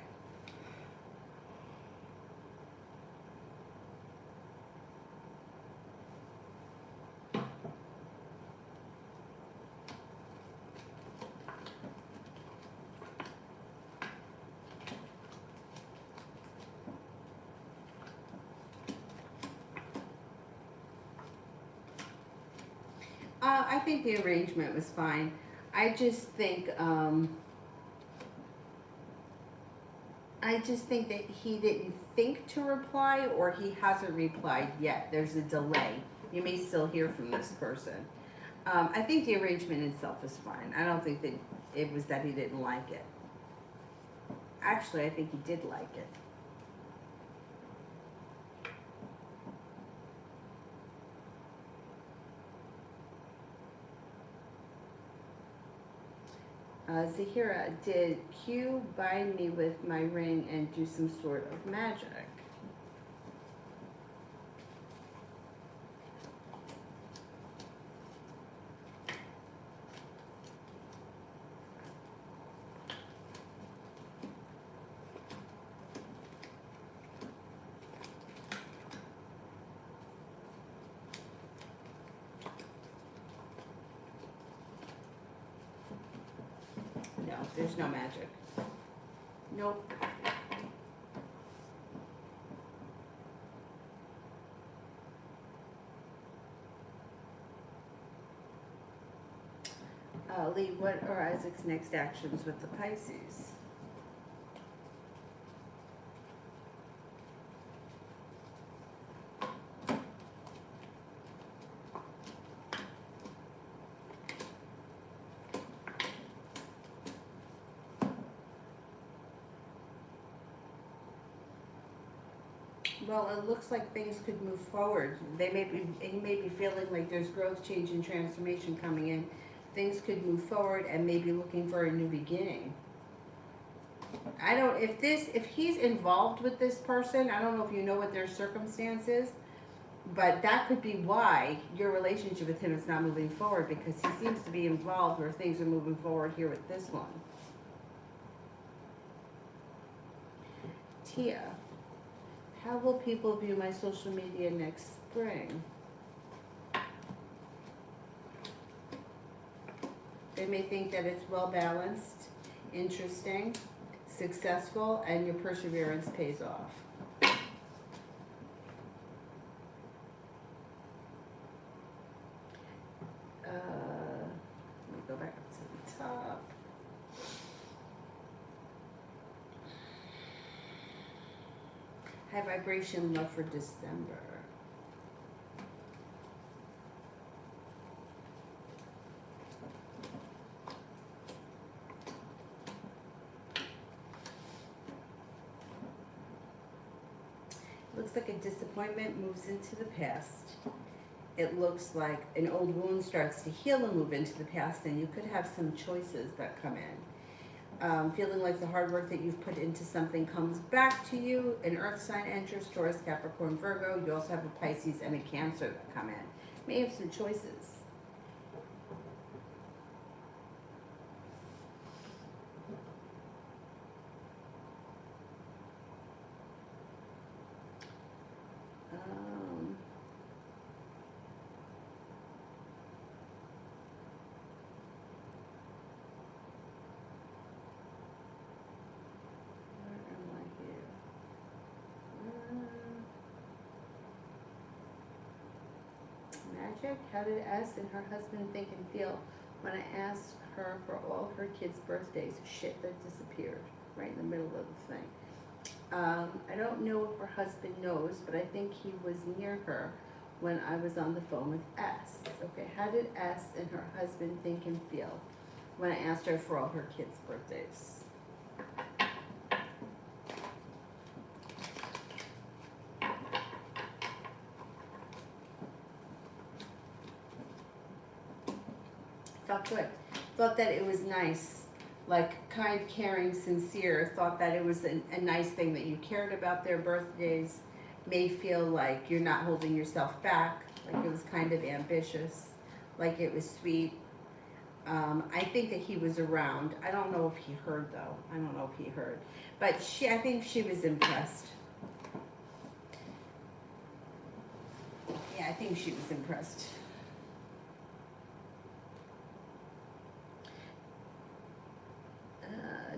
I think the arrangement was fine. I just think that he didn't think to reply, or he hasn't replied yet. There's a delay. You may still hear from this person. I think the arrangement itself is fine. I don't think that it was that he didn't like it. Actually, I think he did like it. Zahira, did Q bind me with my ring and do some sort of magic? No, there's no magic. Nope. Lee, what are Isaac's next actions with the Pisces? Well, it looks like things could move forward. He may be feeling like there's growth, change, and transformation coming in. Things could move forward and maybe looking for a new beginning. If he's involved with this person, I don't know if you know what their circumstances, but that could be why your relationship with him is not moving forward, because he seems to be involved where things are moving forward here with this one. Tia, how will people view my social media next spring? They may think that it's well balanced, interesting, successful, and your perseverance pays off. Let me go back up to the top. High vibration love for December. Looks like a disappointment moves into the past. It looks like an old wound starts to heal and move into the past, and you could have some choices that come in. Feeling like the hard work that you've put into something comes back to you. An earth sign enters, Taurus, Capricorn, Virgo. You also have a Pisces and a Cancer that come in. May have some choices. Magic. How did S and her husband think and feel when I asked her for all her kids' birthdays? Shit, that disappeared right in the middle of the thing. I don't know if her husband knows, but I think he was near her when I was on the phone with S. Okay, how did S and her husband think and feel when I asked her for all her kids' birthdays? Felt good. Thought that it was nice, like kind, caring, sincere. Thought that it was a nice thing that you cared about their birthdays. May feel like you're not holding yourself back, like it was kind of ambitious, like it was sweet. I think that he was around. I don't know if he heard though. I don't know if he heard. But I think she was impressed. Yeah, I think she was impressed.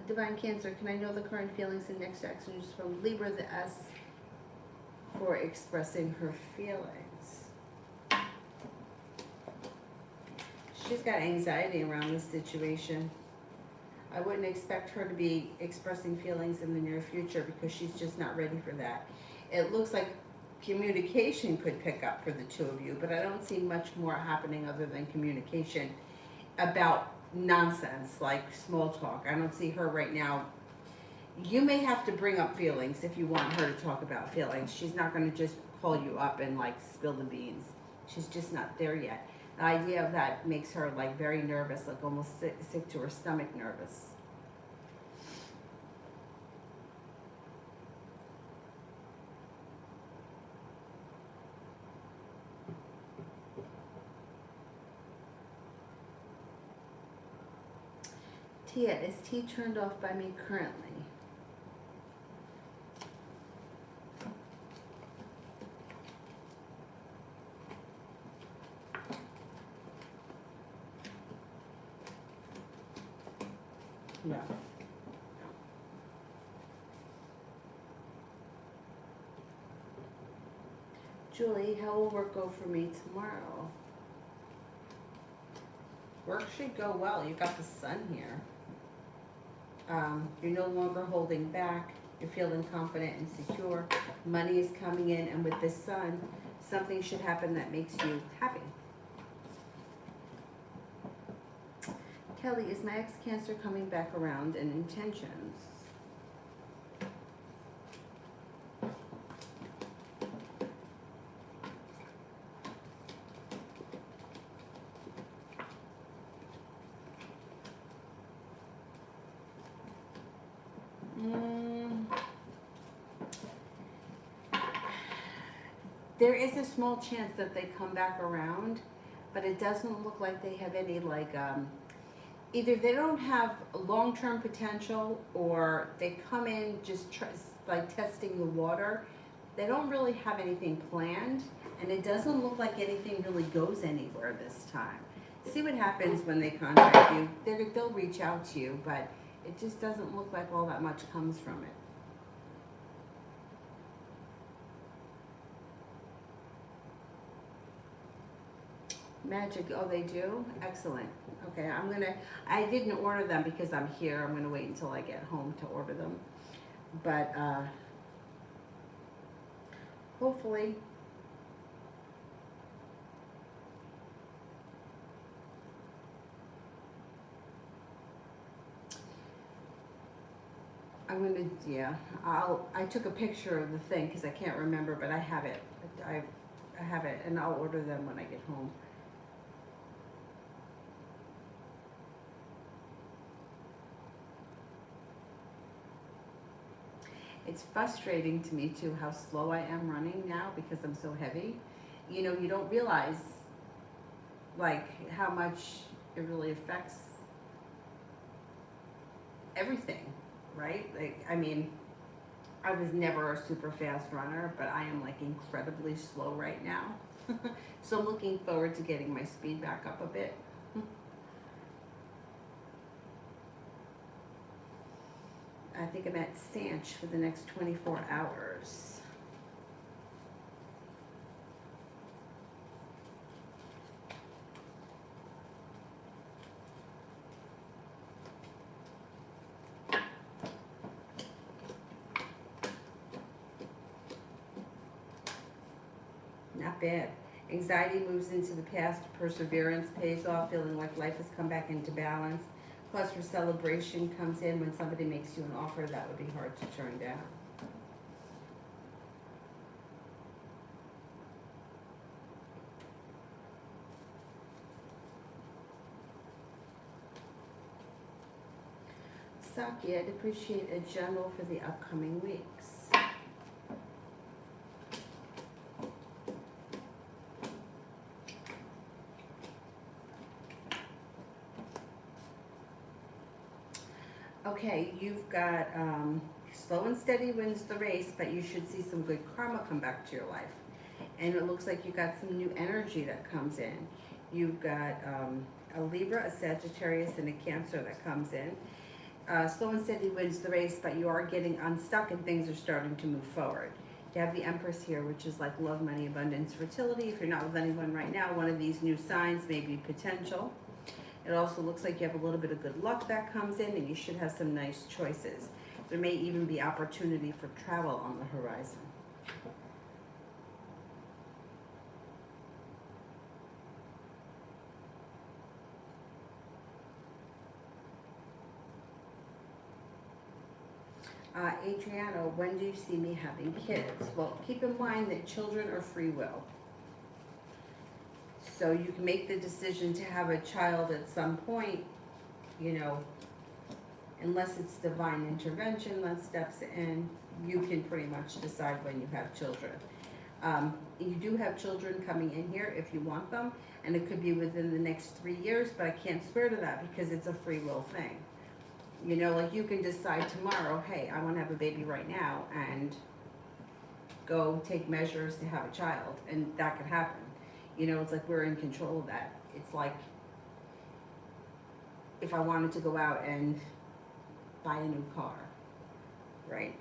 Divine Cancer, can I know the current feelings and next actions from Libra, the S, for expressing her feelings? She's got anxiety around this situation. I wouldn't expect her to be expressing feelings in the near future because she's just not ready for that. It looks like communication could pick up for the two of you, but I don't see much more happening other than communication about nonsense, like small talk. I don't see her right now. You may have to bring up feelings if you want her to talk about feelings. She's not going to just call you up and like spill the beans. She's just not there yet. The idea of that makes her like very nervous, like almost sick to her stomach nervous. Tia, is tea turned off by me currently? No. Julie, how will work go for me tomorrow? Work should go well. You got the sun here. You're no longer holding back. You're feeling confident and secure. Money is coming in, and with this sun, something should happen that makes you happy. Kelly, is my ex-Cancer coming back around in intentions? There is a small chance that they come back around, but it doesn't look like they have any either they don't have long-term potential, or they come in just testing the water. They don't really have anything planned, and it doesn't look like anything really goes anywhere this time. See what happens when they contact you. They'll reach out to you, but it just doesn't look like all that much comes from it. Magic, oh, they do? Excellent. Okay, I didn't order them because I'm here. I'm gonna wait until I get home to order them. But, hopefully, I took a picture of the thing because I can't remember, but I have it. I have it, and I'll order them when I get home. It's frustrating to me too how slow I am running now because I'm so heavy. You know, you don't realize like how much it really affects everything, right? Like, I mean, I was never a super fast runner, but I am like incredibly slow right now. So I'm looking forward to getting my speed back up a bit. I think I'm at Sanch for the next 24 hours. Not bad. Anxiety moves into the past. Perseverance pays off. Feeling like life has come back into balance. Cause for celebration comes in when somebody makes you an offer that would be hard to turn down. Saki, I'd appreciate a general for the upcoming weeks. Okay, you've got slow and steady wins the race, but you should see some good karma come back to your life. And it looks like you got some new energy that comes in. You've got a Libra, a Sagittarius, and a Cancer that comes in. Slow and steady wins the race, but you are getting unstuck and things are starting to move forward. You have the Empress here, which is like love, money, abundance, fertility. If you're not with anyone right now, one of these new signs may be potential. It also looks like you have a little bit of good luck that comes in, and you should have some nice choices. There may even be opportunity for travel on the horizon. Adriana, when do you see me having kids? Well, keep in mind that children are free will. So you can make the decision to have a child at some point, you know, unless it's divine intervention that steps in, you can pretty much decide when you have children. You do have children coming in here if you want them, and it could be within the next 3 years, but I can't swear to that because it's a free will thing. You know, like you can decide tomorrow, hey, I want to have a baby right now, and go take measures to have a child, and that could happen. You know, it's like we're in control of that. It's like if I wanted to go out and buy a new car, right?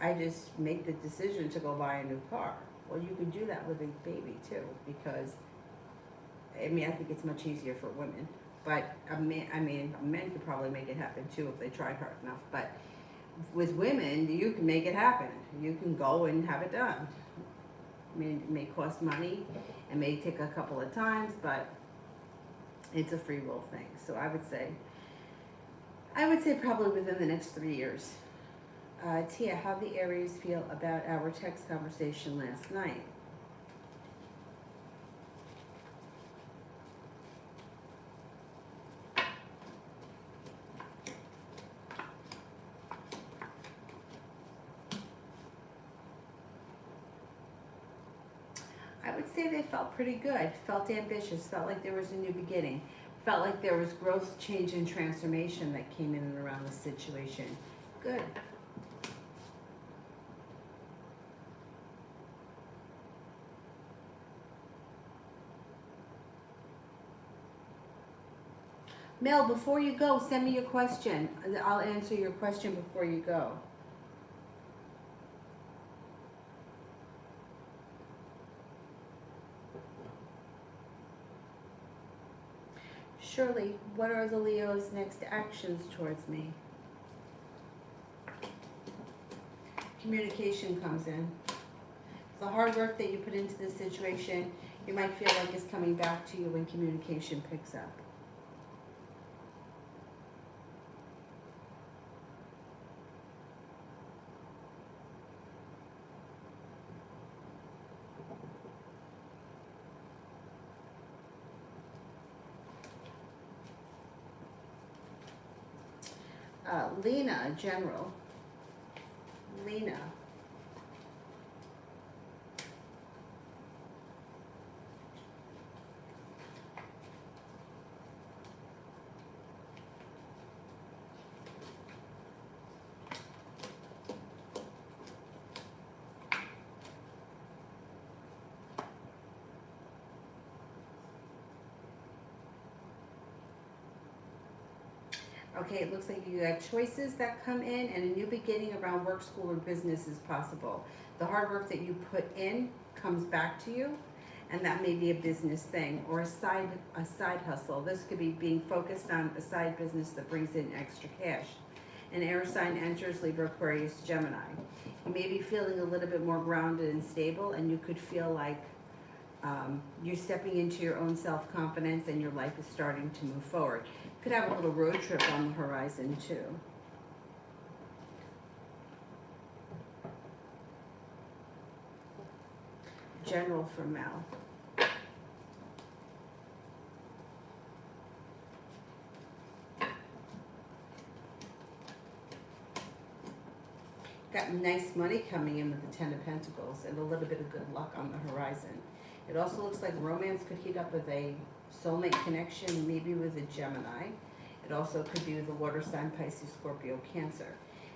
I just make the decision to go buy a new car. Well, you can do that with a baby too, because I mean, I think it's much easier for women. But men could probably make it happen too if they tried hard enough. But with women, you can make it happen. You can go and have it done. I mean, it may cost money, it may take a couple of times, but it's a free will thing. So I would say probably within the next 3 years. Tia, how the Aries feel about our text conversation last night? I would say they felt pretty good, felt ambitious, felt like there was a new beginning, felt like there was growth, change, and transformation that came in and around the situation. Good. Mel, before you go, send me your question. I'll answer your question before you go. Shirley, what are the Leo's next actions towards me? Communication comes in. The hard work that you put into this situation, you might feel like it's coming back to you when communication picks up. Lena, General. Lena. Okay, it looks like you have choices that come in, and a new beginning around work, school, or business is possible. The hard work that you put in comes back to you, and that may be a business thing or a side hustle. This could be being focused on a side business that brings in extra cash. An air sign enters Libra, Aquarius, Gemini. You may be feeling a little bit more grounded and stable, and you could feel like you're stepping into your own self-confidence and your life is starting to move forward. Could have a little road trip on the horizon too. General for Mel. Got nice money coming in with the Ten of Pentacles and a little bit of good luck on the horizon. It also looks like romance could heat up with a soulmate connection, maybe with a Gemini. It also could be with a water sign, Pisces, Scorpio, Cancer.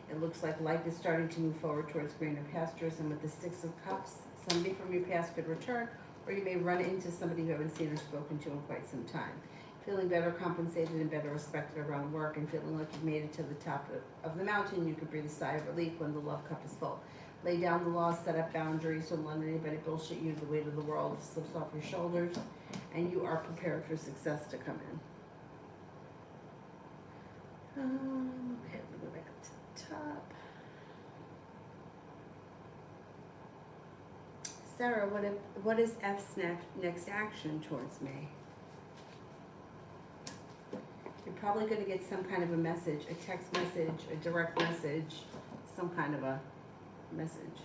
It looks like life is starting to move forward towards greener pastures, and with the Six of Cups, somebody from your past could return, or you may run into somebody you haven't seen or spoken to in quite some time. Feeling better compensated and better respected around work, and feeling like you've made it to the top of the mountain, you could breathe a sigh of relief when the love cup is full. Lay down the law, set up boundaries, don't let anybody bullshit you. The weight of the world slips off your shoulders, and you are prepared for success to come in. Okay, let me go back up to the top. Sarah, what is F's next action towards me? You're probably going to get some kind of a message, a text message, a direct message, some kind of a message.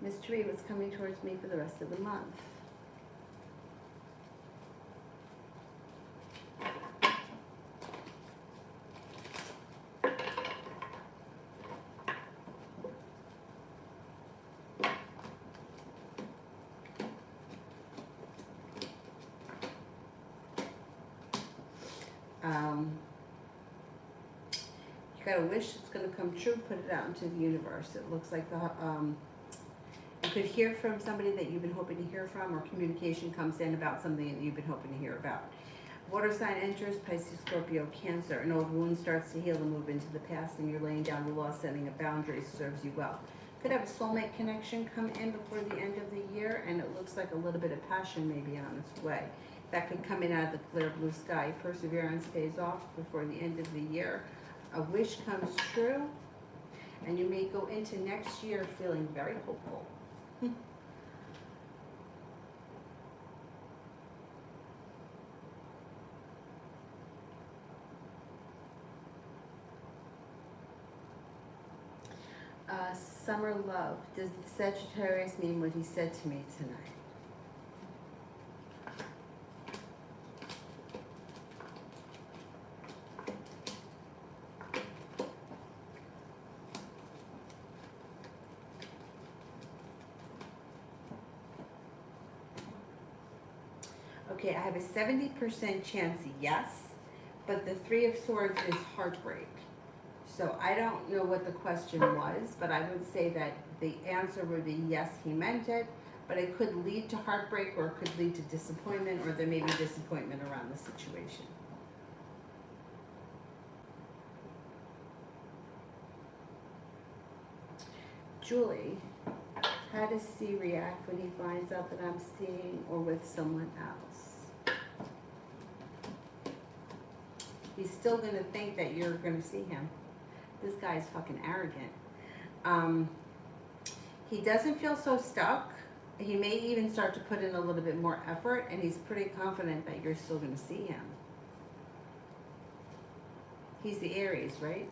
Mystery, what's coming towards me for the rest of the month? You got a wish that's going to come true, put it out into the universe. It looks like you could hear from somebody that you've been hoping to hear from, or communication comes in about something that you've been hoping to hear about. Water sign enters, Pisces, Scorpio, Cancer. An old wound starts to heal and move into the past, and you're laying down the law, setting a boundary, serves you well. Could have a soulmate connection come in before the end of the year, and it looks like a little bit of passion may be on its way. That could come in out of the clear blue sky. Perseverance pays off before the end of the year. A wish comes true, and you may go into next year feeling very hopeful. Summer love. Does Sagittarius mean what he said to me tonight? Okay, I have a 70% chance yes, but the Three of Swords is heartbreak. So I don't know what the question was, but I would say that the answer would be yes, he meant it, but it could lead to heartbreak, or it could lead to disappointment, or there may be disappointment around the situation. Julie, how does C react when he finds out that I'm seeing or with someone else? He's still going to think that you're going to see him. This guy's fucking arrogant. He doesn't feel so stuck. He may even start to put in a little bit more effort, and he's pretty confident that you're still going to see him. He's the Aries, right?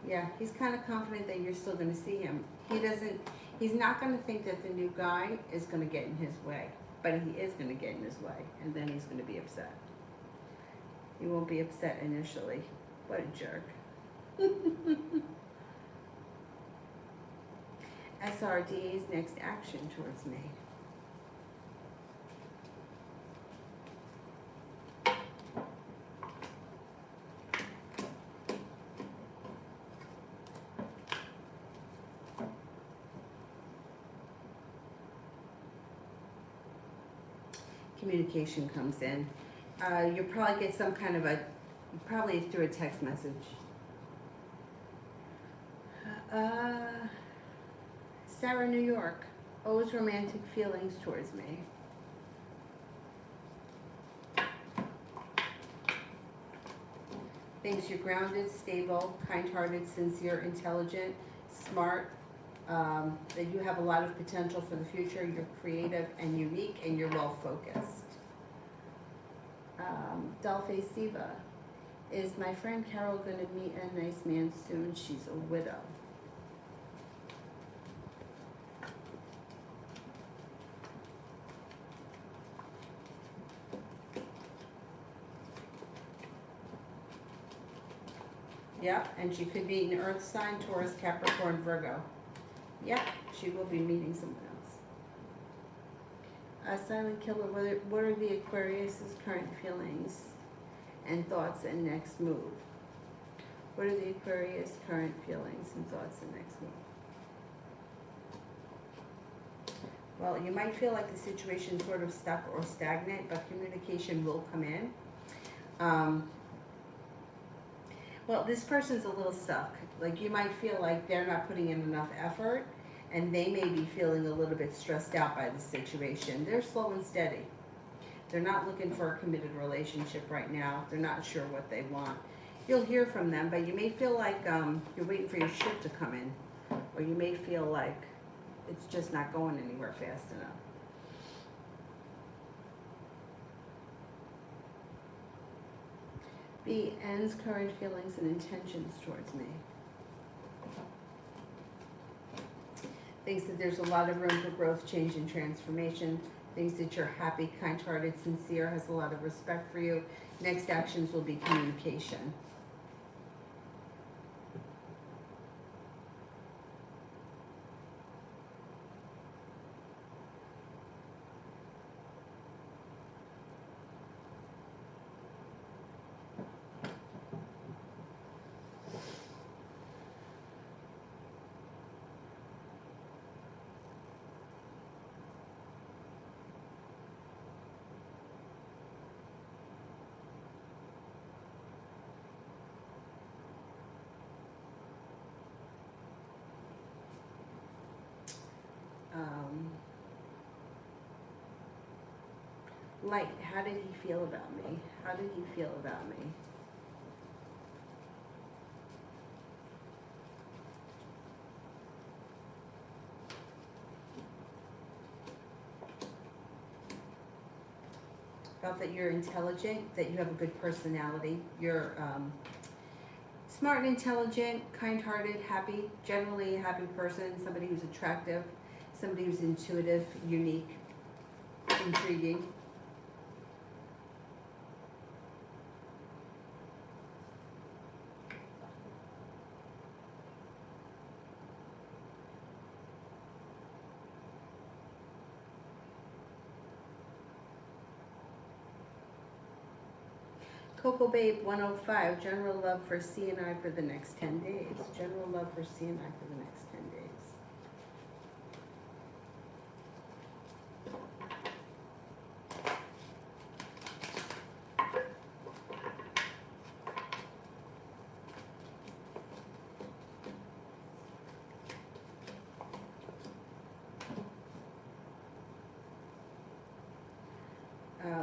Yeah, he's kind of confident that you're still going to see him. He's not going to think that the new guy is going to get in his way, but he is going to get in his way, and then he's going to be upset. He won't be upset initially. What a jerk. SRD's next action towards me. Communication comes in. You'll probably get some kind of probably through a text message. Sarah, New York, owes romantic feelings towards me. Thinks you're grounded, stable, kind-hearted, sincere, intelligent, smart, that you have a lot of potential for the future. You're creative and unique, and you're well-focused. Dollface Diva, is my friend Carol going to meet a nice man soon? She's a widow. Yep, and she could be an earth sign, Taurus, Capricorn, Virgo. Yep, she will be meeting someone else. Silent Killer, what are the Aquarius' current feelings and thoughts and next move? What are the Aquarius' current feelings and thoughts and next move? Well, you might feel like the situation's sort of stuck or stagnant, but communication will come in. Well, this person's a little stuck. Like, you might feel like they're not putting in enough effort, and they may be feeling a little bit stressed out by the situation. They're slow and steady. They're not looking for a committed relationship right now. They're not sure what they want. You'll hear from them, but you may feel like you're waiting for your ship to come in, or you may feel like it's just not going anywhere fast enough. B ends current feelings and intentions towards me. Thinks that there's a lot of room for growth, change, and transformation. Thinks that you're happy, kind-hearted, sincere, has a lot of respect for you. Next actions will be communication. Light, how did he feel about me? How did he feel about me? Felt that you're intelligent, that you have a good personality. You're smart and intelligent, kind-hearted, happy, generally a happy person, somebody who's attractive, somebody who's intuitive, unique, intriguing. Coco Babe 105, general love for C and I for the next 10 days. General love for C and I for the next 10 days.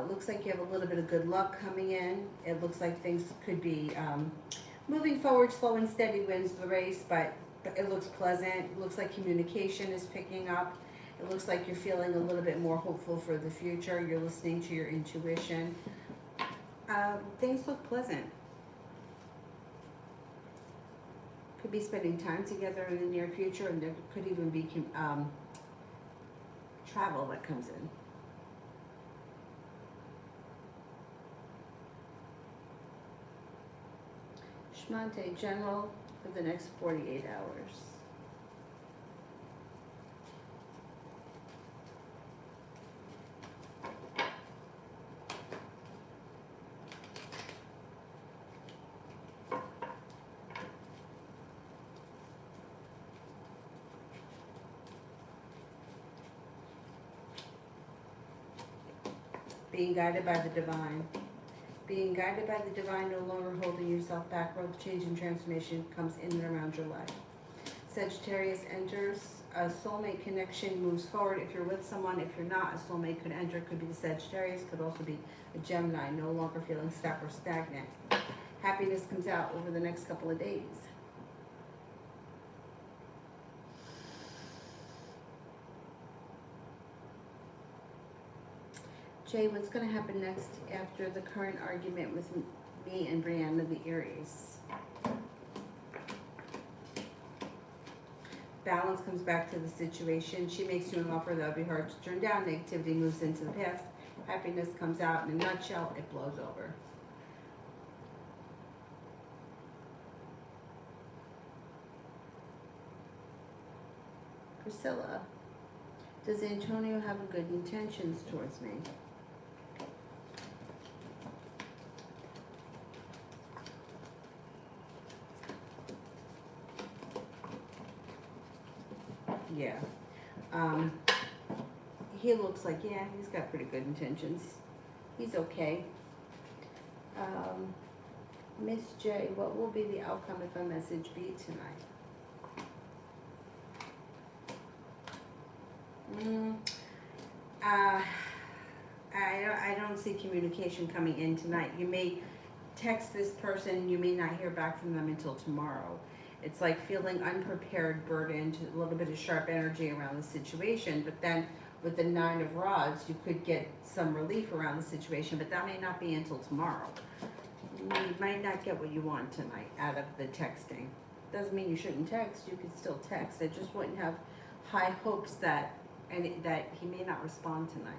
Looks like you have a little bit of good luck coming in. It looks like things could be moving forward, slow and steady wins the race, but it looks pleasant. It looks like communication is picking up. It looks like you're feeling a little bit more hopeful for the future. You're listening to your intuition. Things look pleasant. Could be spending time together in the near future, and there could even be travel that comes in. Shmante, general for the next 48 hours. Being guided by the divine. Being guided by the divine, no longer holding yourself back. Growth, change, and transformation comes in and around your life. Sagittarius enters. A soulmate connection moves forward. If you're with someone, if you're not, a soulmate could enter. Could be the Sagittarius, could also be a Gemini, no longer feeling stuck or stagnant. Happiness comes out over the next couple of days. Jay, what's going to happen next after the current argument with me and Brianna the Aries? Balance comes back to the situation. She makes you an offer that would be hard to turn down. Negativity moves into the past. Happiness comes out. In a nutshell, it blows over. Priscilla, does Antonio have good intentions towards me? Yeah. He looks like, yeah, he's got pretty good intentions. He's okay. Miss J, what will be the outcome if I message B tonight? I don't see communication coming in tonight. You may text this person, you may not hear back from them until tomorrow. It's like feeling unprepared, burdened, a little bit of sharp energy around the situation, but then with the Nine of Rods, you could get some relief around the situation, but that may not be until tomorrow. You might not get what you want tonight out of the texting. Doesn't mean you shouldn't text, you could still text. I just wouldn't have high hopes that he may not respond tonight.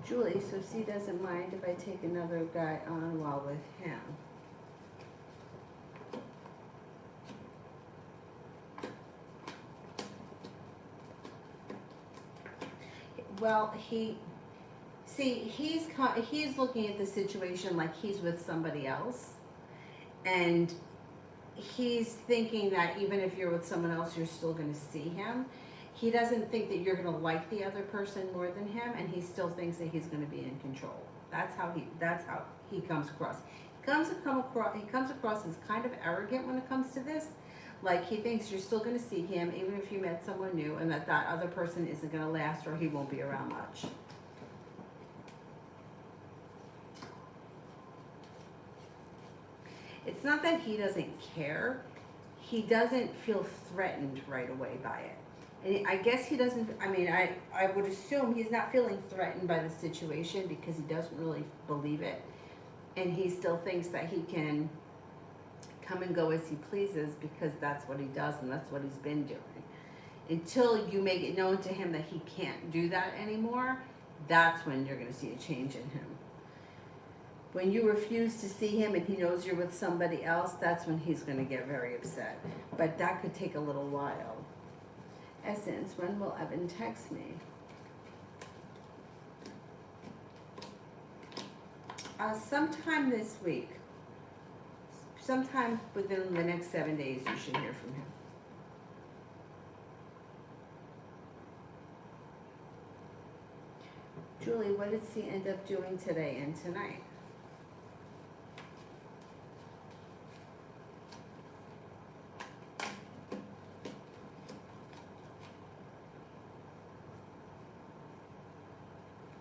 Julie, so C doesn't mind if I take another guy on while with him. Well, he's looking at the situation like he's with somebody else, and he's thinking that even if you're with someone else, you're still going to see him. He doesn't think that you're going to like the other person more than him, and he still thinks that he's going to be in control. That's how he comes across. He comes across as kind of arrogant when it comes to this. Like he thinks you're still going to see him even if you met someone new, and that other person isn't going to last or he won't be around much. It's not that he doesn't care. He doesn't feel threatened right away by it. And I guess he doesn't, I would assume he's not feeling threatened by the situation because he doesn't really believe it. And he still thinks that he can come and go as he pleases because that's what he does and that's what he's been doing. Until you make it known to him that he can't do that anymore, that's when you're going to see a change in him. When you refuse to see him and he knows you're with somebody else, that's when he's going to get very upset. But that could take a little while. Essence, when will Evan text me? Sometime this week. Sometime within the next 7 days you should hear from him. Julie, what did C end up doing today and tonight?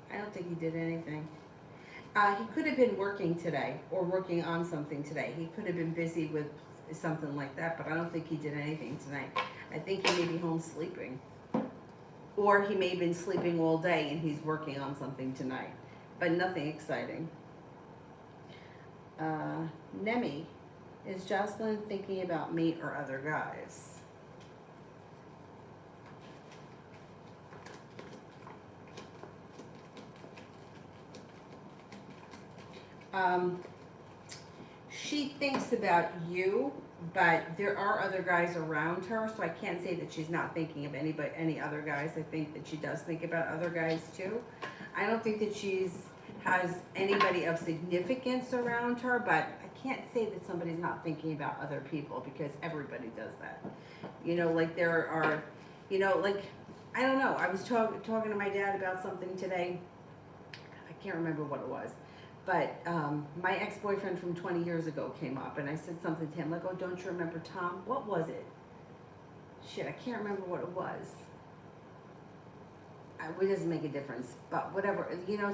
I don't think he did anything. He could have been working today or working on something today. He could have been busy with something like that, but I don't think he did anything tonight. I think he may be home sleeping. Or he may have been sleeping all day and he's working on something tonight, but nothing exciting. Nemi, is Jocelyn thinking about me or other guys? She thinks about you, but there are other guys around her, so I can't say that she's not thinking of any other guys. I think that she does think about other guys too. I don't think that has anybody of significance around her, but I can't say that somebody's not thinking about other people because everybody does that. Like there are, I don't know. I was talking to my dad about something today. I can't remember what it was. But my ex-boyfriend from 20 years ago came up, and I said something to him like, oh, don't you remember Tom? What was it? Shit, I can't remember what it was. It doesn't make a difference, but whatever.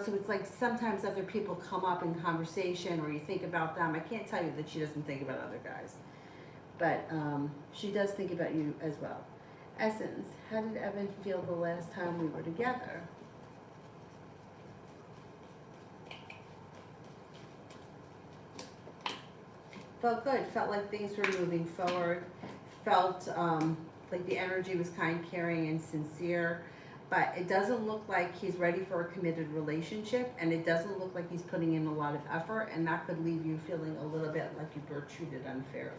So it's like sometimes other people come up in conversation or you think about them. I can't tell you that she doesn't think about other guys. But she does think about you as well. Essence, how did Evan feel the last time we were together? Felt good, felt like things were moving forward, felt like the energy was kind, caring, and sincere, but it doesn't look like he's ready for a committed relationship, and it doesn't look like he's putting in a lot of effort, and that could leave you feeling a little bit like you were treated unfairly.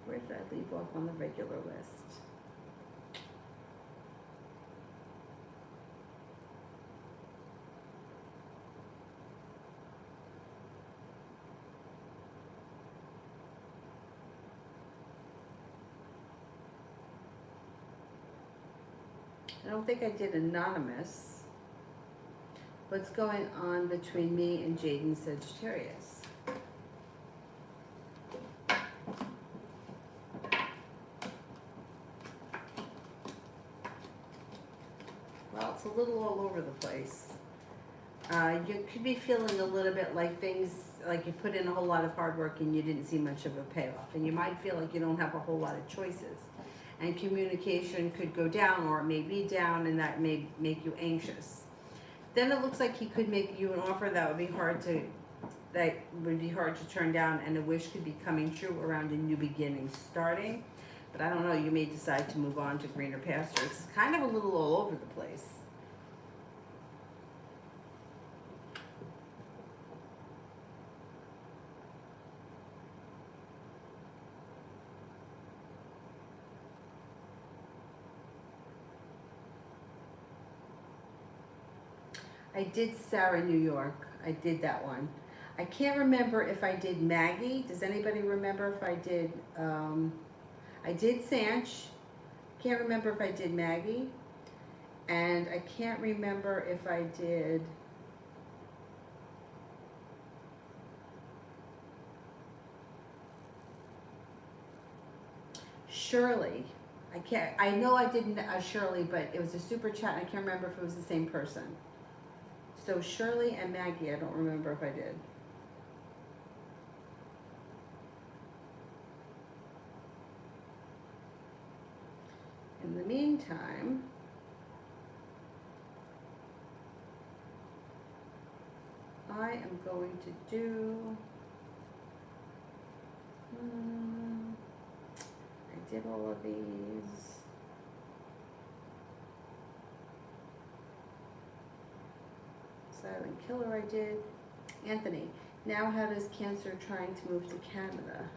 Where did I leave off on the regular list? I don't think I did anonymous. What's going on between me and Jaden Sagittarius? Well, it's a little all over the place. You could be feeling a little bit like things, like you put in a whole lot of hard work and you didn't see much of a payoff. And you might feel like you don't have a whole lot of choices. And communication could go down, or it may be down, and that may make you anxious. Then it looks like he could make you an offer that would be hard to turn down, and a wish could be coming true around a new beginning starting. But I don't know, you may decide to move on to greener pastures. It's kind of a little all over the place. I did Sarah, New York. I did that one. I can't remember if I did Maggie. Does anybody remember if I did, I did Sanch. Can't remember if I did Maggie. And I can't remember if I did Shirley. I know I did Shirley, but it was a super chat and I can't remember if it was the same person. So Shirley and Maggie, I don't remember if I did. In the meantime, I am going to do, I did all of these. Silent Killer I did. Anthony, now how does Cancer trying to move to Canada?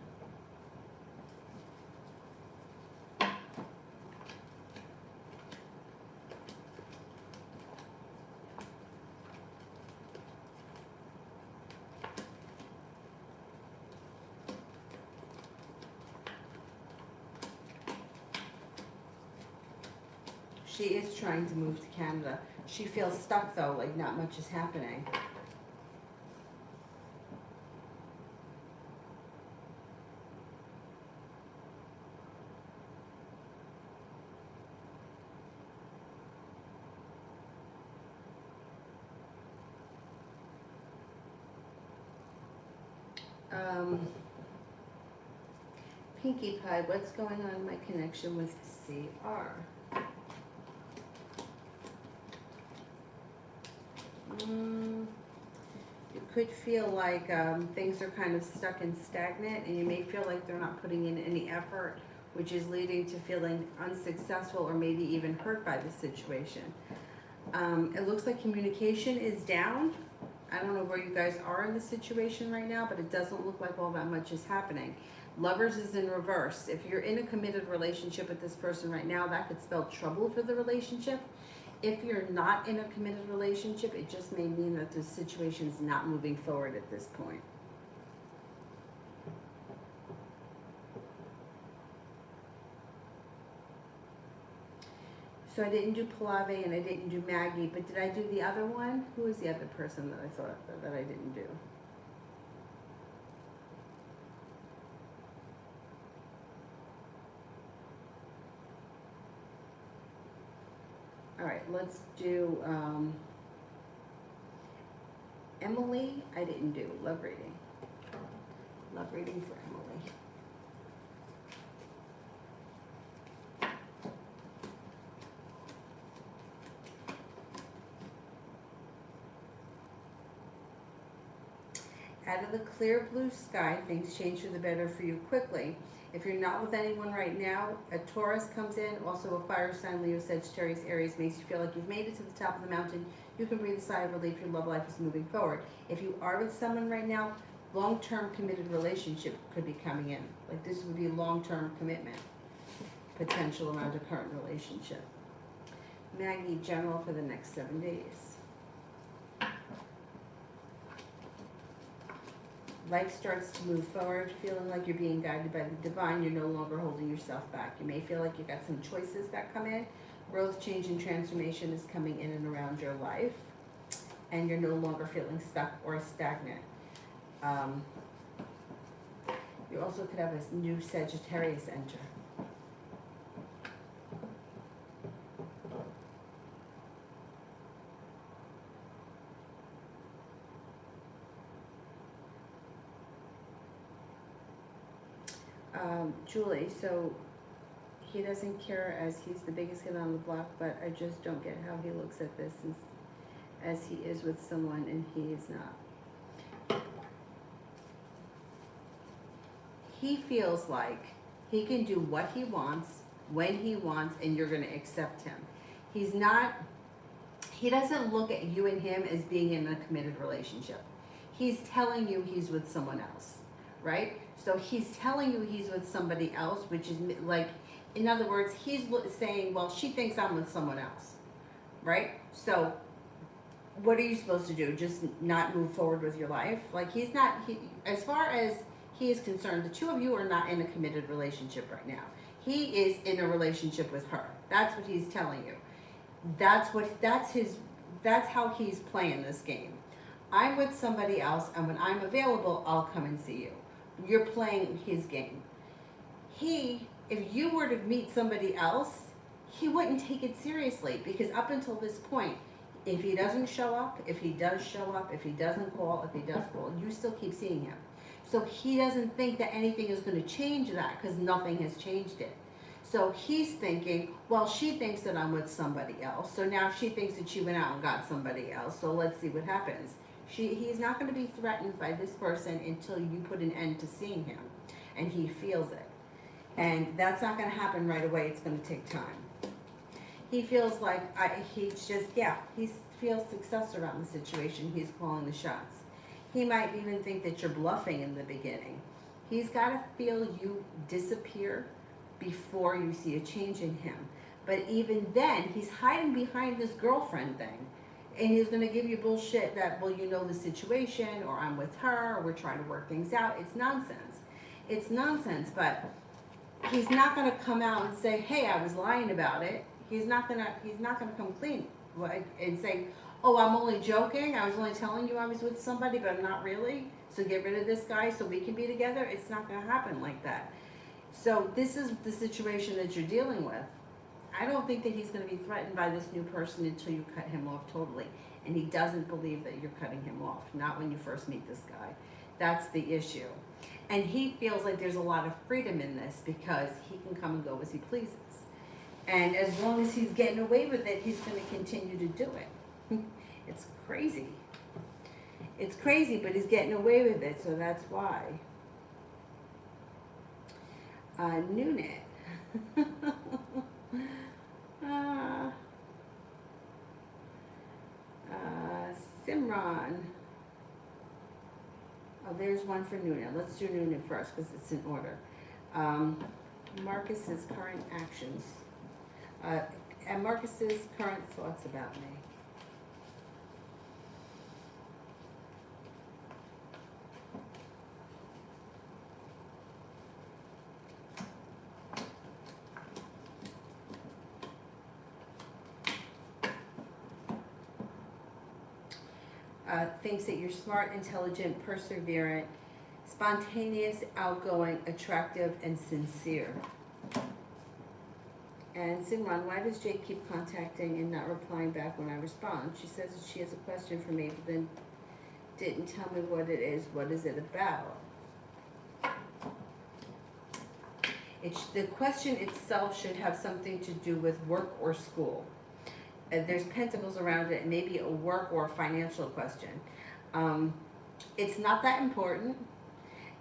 She is trying to move to Canada. She feels stuck though, like not much is happening. Pinkie Pie, what's going on in my connection with CR? You could feel like things are kind of stuck and stagnant, and you may feel like they're not putting in any effort, which is leading to feeling unsuccessful or maybe even hurt by the situation. It looks like communication is down. I don't know where you guys are in the situation right now, but it doesn't look like all that much is happening. Lovers is in reverse. If you're in a committed relationship with this person right now, that could spell trouble for the relationship. If you're not in a committed relationship, it just may mean that the situation is not moving forward at this point. So I didn't do Palave and I didn't do Maggie, but did I do the other one? Who was the other person that I thought that I didn't do? All right, let's do Emily. I didn't do love reading. Love reading for Emily. Out of the clear blue sky, things change for the better for you quickly. If you're not with anyone right now, a Taurus comes in, also a fire sign, Leo, Sagittarius, Aries, makes you feel like you've made it to the top of the mountain. You can breathe a sigh of relief, your love life is moving forward. If you are with someone right now, Long-term committed relationship could be coming in. Like this would be long-term commitment potential around a current relationship. Maggie, general for the next 7 days. Life starts to move forward, feeling like you're being guided by the divine. You're no longer holding yourself back. You may feel like you've got some choices that come in. Growth, change, and transformation is coming in and around your life. And you're no longer feeling stuck or stagnant. You also could have a new Sagittarius enter. Julie, so he doesn't care as he's the biggest kid on the block, but I just don't get how he looks at this as he is with someone and he is not. He feels like he can do what he wants, when he wants, and you're going to accept him. He doesn't look at you and him as being in a committed relationship. He's telling you he's with someone else, right? So he's telling you he's with somebody else, which is like, in other words, he's saying, well, she thinks I'm with someone else, right? So what are you supposed to do? Just not move forward with your life? Like as far as he is concerned, the two of you are not in a committed relationship right now. He is in a relationship with her. That's what he's telling you. That's how he's playing this game. I'm with somebody else, and when I'm available, I'll come and see you. You're playing his game. If you were to meet somebody else, he wouldn't take it seriously, because up until this point, if he doesn't show up, if he does show up, if he doesn't call, if he does call, you still keep seeing him. So he doesn't think that anything is going to change that, because nothing has changed it. So he's thinking, well, she thinks that I'm with somebody else, so now she thinks that she went out and got somebody else, so let's see what happens. He's not going to be threatened by this person until you put an end to seeing him, and he feels it. And that's not going to happen right away. It's going to take time. He feels like he feels success around the situation. He's calling the shots. He might even think that you're bluffing in the beginning. He's got to feel you disappear before you see a change in him. But even then, he's hiding behind this girlfriend thing. And he's going to give you bullshit that, well, you know the situation, or I'm with her, or we're trying to work things out. It's nonsense. It's nonsense, but he's not going to come out and say, hey, I was lying about it. He's not going to come clean and say, oh, I'm only joking. I was only telling you I was with somebody, but I'm not really. So get rid of this guy so we can be together. It's not going to happen like that. So this is the situation that you're dealing with. I don't think that he's going to be threatened by this new person until you cut him off totally. And he doesn't believe that you're cutting him off, not when you first meet this guy. That's the issue. And he feels like there's a lot of freedom in this because he can come and go as he pleases. And as long as he's getting away with it, he's going to continue to do it. It's crazy. It's crazy, but he's getting away with it, so that's why. Noonet. Simran. Oh, there's one for Noonan. Let's do Noonan first because it's in order. Marcus's current actions. And Marcus's current thoughts about me. Thinks that you're smart, intelligent, perseverant, spontaneous, outgoing, attractive, and sincere. And Simran, why does Jake keep contacting and not replying back when I respond? She says that she has a question for me, but then didn't tell me what it is. What is it about? The question itself should have something to do with work or school. There's pentacles around it, maybe a work or a financial question. It's not that important,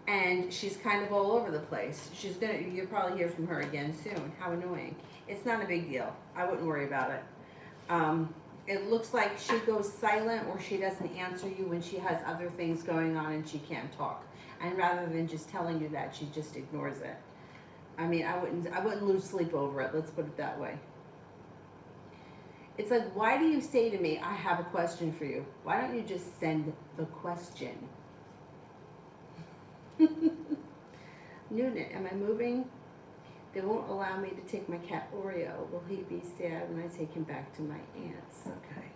and she's kind of all over the place. You'll probably hear from her again soon. How annoying. It's not a big deal. I wouldn't worry about it. It looks like she goes silent or she doesn't answer you when she has other things going on and she can't talk. And rather than just telling you that, she just ignores it. I mean, I wouldn't lose sleep over it. Let's put it that way. It's like, why do you say to me, I have a question for you? Why don't you just send the question? Noonan, am I moving? They won't allow me to take my cat Oreo. Will he be sad when I take him back to my aunt's? Okay.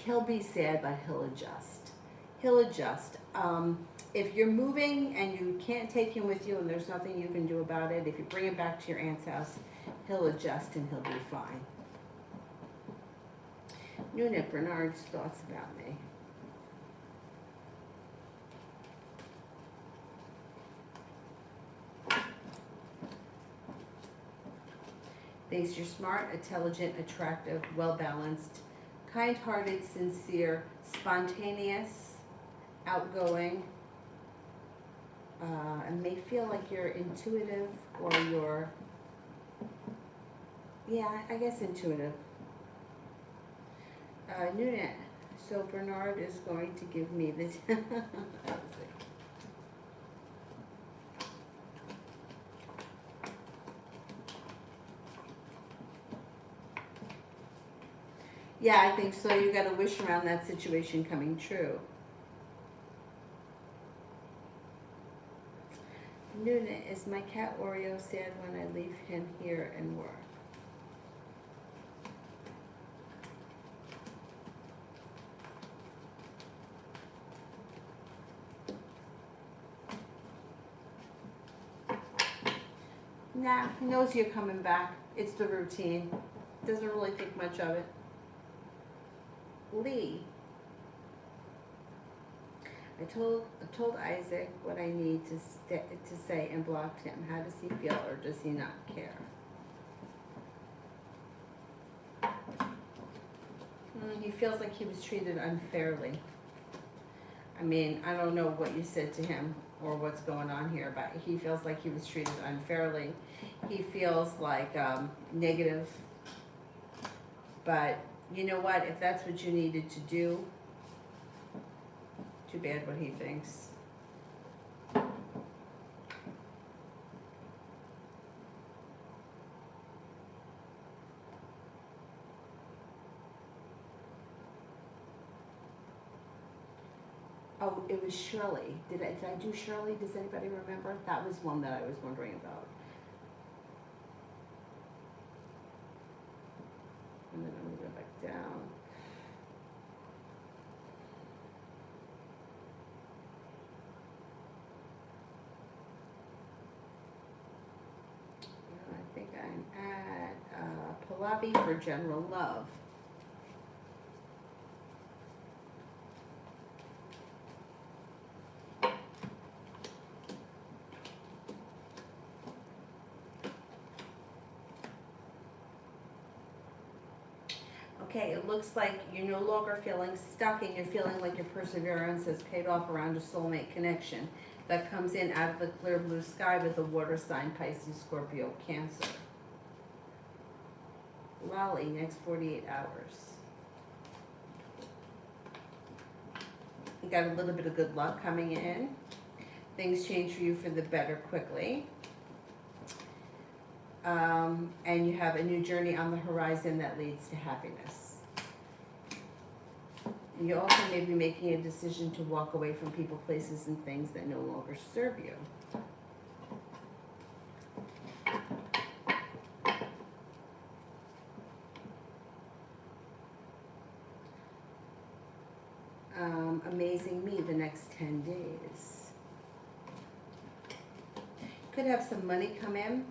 He'll be sad, but he'll adjust. He'll adjust. If you're moving and you can't take him with you and there's nothing you can do about it, if you bring him back to your aunt's house, he'll adjust and he'll be fine. Nunit, Bernard's thoughts about me. Thinks you're smart, intelligent, attractive, well-balanced, kind-hearted, sincere, spontaneous, outgoing, and may feel like you're intuitive or you're, yeah, I guess intuitive. Nunit, so Bernard is going to give me the, yeah, I think so. You got to wish around that situation coming true. Nunit, is my cat Oreo sad when I leave him here and work? Nah, he knows you're coming back. It's the routine. Doesn't really think much of it. Lee. I told Isaac what I need to say and blocked him. How does he feel, or does he not care? He feels like he was treated unfairly. I mean, I don't know what you said to him or what's going on here, but he feels like he was treated unfairly. He feels like negative. But you know what? If that's what you needed to do, too bad what he thinks. Oh, it was Shirley. Did I do Shirley? Does anybody remember? That was one that I was wondering about. And then I'm gonna go back down. I think I'm at Pallavi for general love. Okay, it looks like you're no longer feeling stuck and you're feeling like your perseverance has paid off around a soulmate connection that comes in out of the clear blue sky with a water sign, Pisces, Scorpio, Cancer. Lolly, next 48 hours. You got a little bit of good luck coming in. Things change for you for the better quickly. And you have a new journey on the horizon that leads to happiness. And you also may be making a decision to walk away from people, places, and things that no longer serve you. Amazing me the next 10 days. Could have some money come in.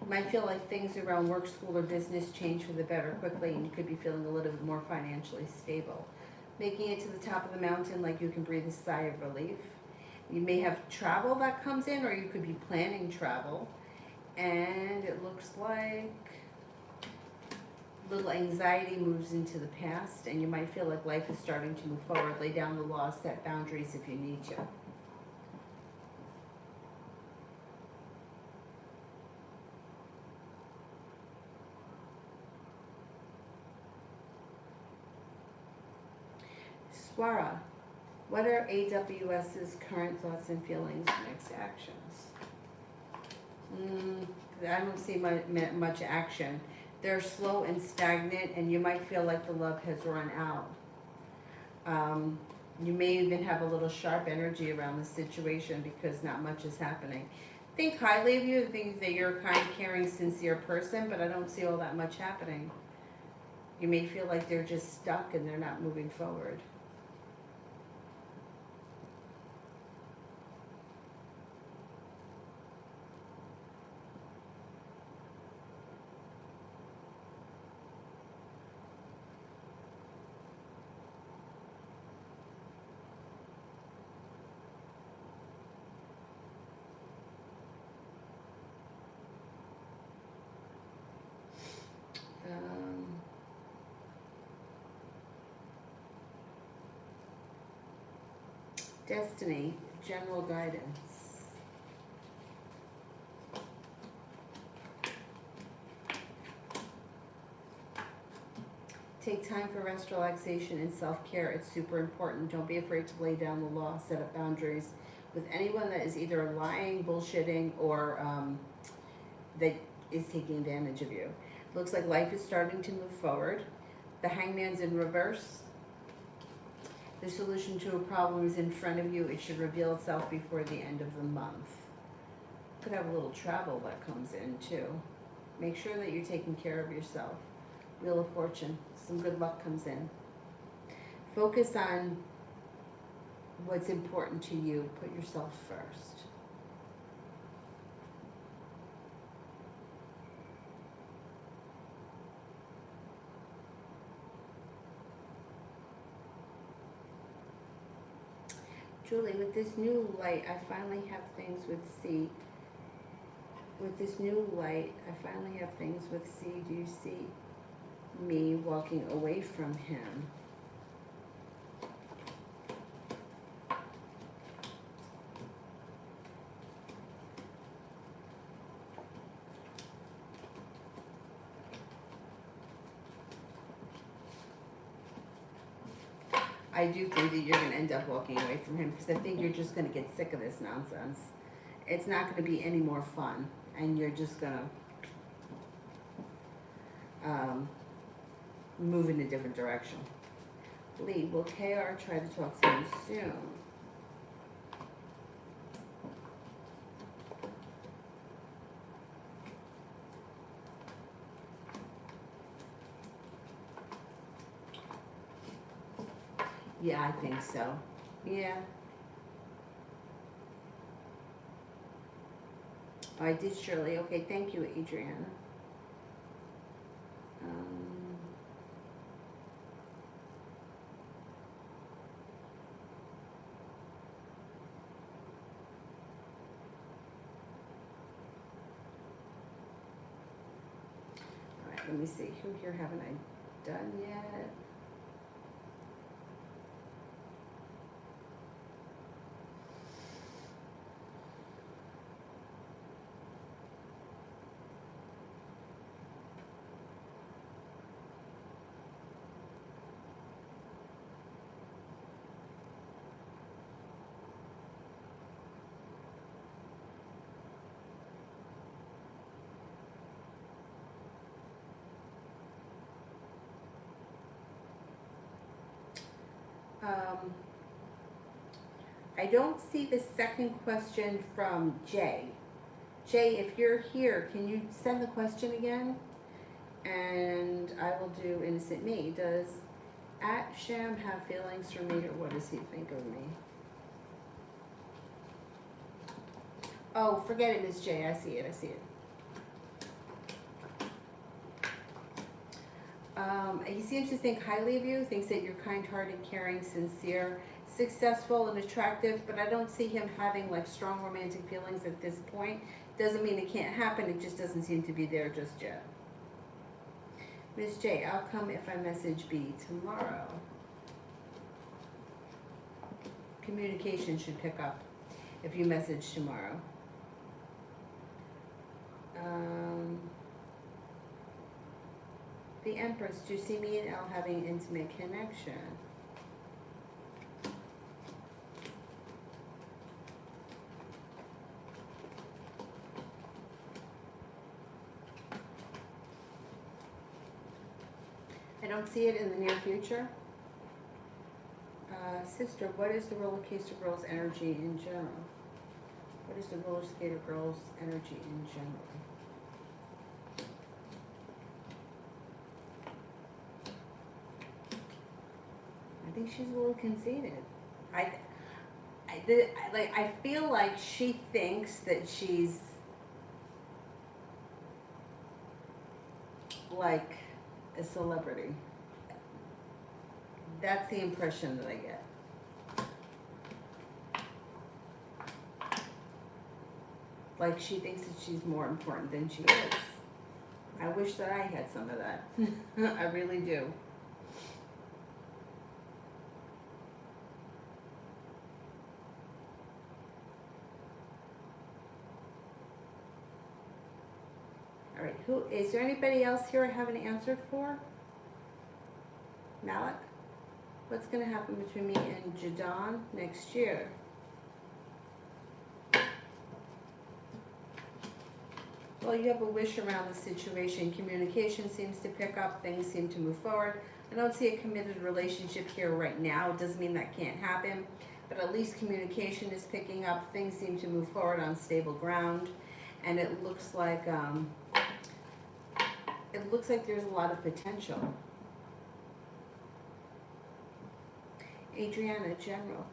You might feel like things around work, school, or business change for the better quickly, and you could be feeling a little bit more financially stable. Making it to the top of the mountain, like you can breathe a sigh of relief. You may have travel that comes in, or you could be planning travel. And it looks like little anxiety moves into the past, and you might feel like life is starting to move forward. Lay down the law, set boundaries if you need to. Swara, what are AWS's current thoughts and feelings, next actions? I don't see much action. They're slow and stagnant, and you might feel like the love has run out. You may even have a little sharp energy around the situation because not much is happening. Think highly of you, think that you're a kind, caring, sincere person, but I don't see all that much happening. You may feel like they're just stuck and they're not moving forward. Destiny, general guidance. Take time for rest, relaxation, and self-care. It's super important. Don't be afraid to lay down the law, set up boundaries with anyone that is either lying, bullshitting, or that is taking advantage of you. Looks like life is starting to move forward. The Hangman's in reverse. The solution to a problem is in front of you. It should reveal itself before the end of the month. Could have a little travel that comes in too. Make sure that you're taking care of yourself. Wheel of Fortune, some good luck comes in. Focus on what's important to you. Put yourself first. Julie, with this new light, I finally have things with C. With this new light, I finally have things with C. Do you see me walking away from him? I do think that you're going to end up walking away from him because I think you're just going to get sick of this nonsense. It's not going to be any more fun, and you're just going to move in a different direction. Lee, will KR try to talk to you soon? Yeah, I think so. Yeah. Oh, I did, Shirley. Okay, thank you, Adriana. All right, let me see. Who here haven't I done yet? I don't see the second question from Jay. Jay, if you're here, can you send the question again? And I will do Innocent Me. Does @Sham have feelings for me, or what does he think of me? Oh, forget it, Miss J. I see it. He seems to think highly of you, thinks that you're kind-hearted, caring, sincere, successful, and attractive, but I don't see him having like strong romantic feelings at this point. Doesn't mean it can't happen, it just doesn't seem to be there just yet. Miss J, I'll come if I message B tomorrow. Communication should pick up if you message tomorrow. The Empress, do you see me and Elle having an intimate connection? don't see it in the near future. Sister, what is the roller coaster girl's energy in general? What is the roller skater girl's energy in general? I think she's a little conceited. I feel like she thinks that she's like a celebrity. That's the impression that I get. Like she thinks that she's more important than she is. I wish that I had some of that. I really do. All right, who is there anybody else here I haven't answered for? Malik? What's going to happen between me and Jadon next year? Well, you have a wish around the situation. Communication seems to pick up. Things seem to move forward. I don't see a committed relationship here right now. It doesn't mean that can't happen, but at least communication is picking up. Things seem to move forward on stable ground, and it looks like there's a lot of potential. Adriana, general.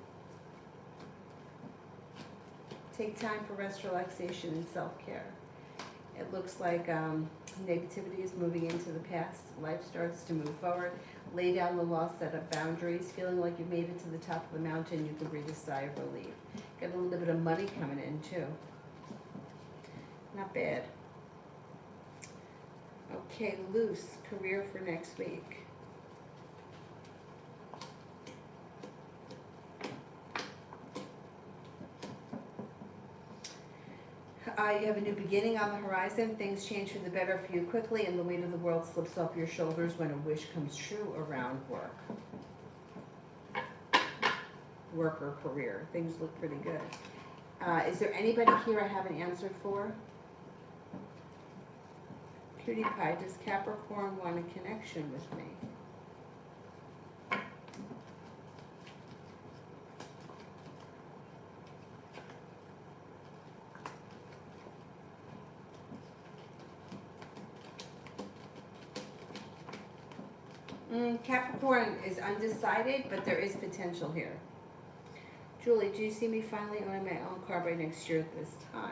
Take time for rest, relaxation, and self-care. It looks like negativity is moving into the past. Life starts to move forward. Lay down the law, set up boundaries. Feeling like you've made it to the top of the mountain, you can breathe a sigh of relief. Get a little bit of money coming in too. Not bad. Okay, loose career for next week. You have a new beginning on the horizon. Things change for the better for you quickly, and the weight of the world slips off your shoulders when a wish comes true around work. Work or career. Things look pretty good. Is there anybody here I haven't answered for? Cutie Pie, does Capricorn want a connection with me? Capricorn is undecided, but there is potential here. Julie, do you see me finally owning my own car by next year at this time?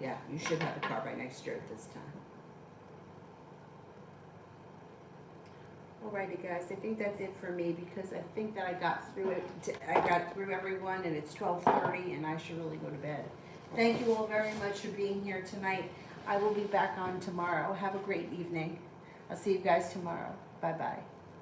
Yeah, you should have a car by next year at this time. Alrighty guys, I think that's it for me because I think that I got through it. I got through everyone and it's 12:30 and I should really go to bed. Thank you all very much for being here tonight. I will be back on tomorrow. Have a great evening. I'll see you guys tomorrow. Bye-bye.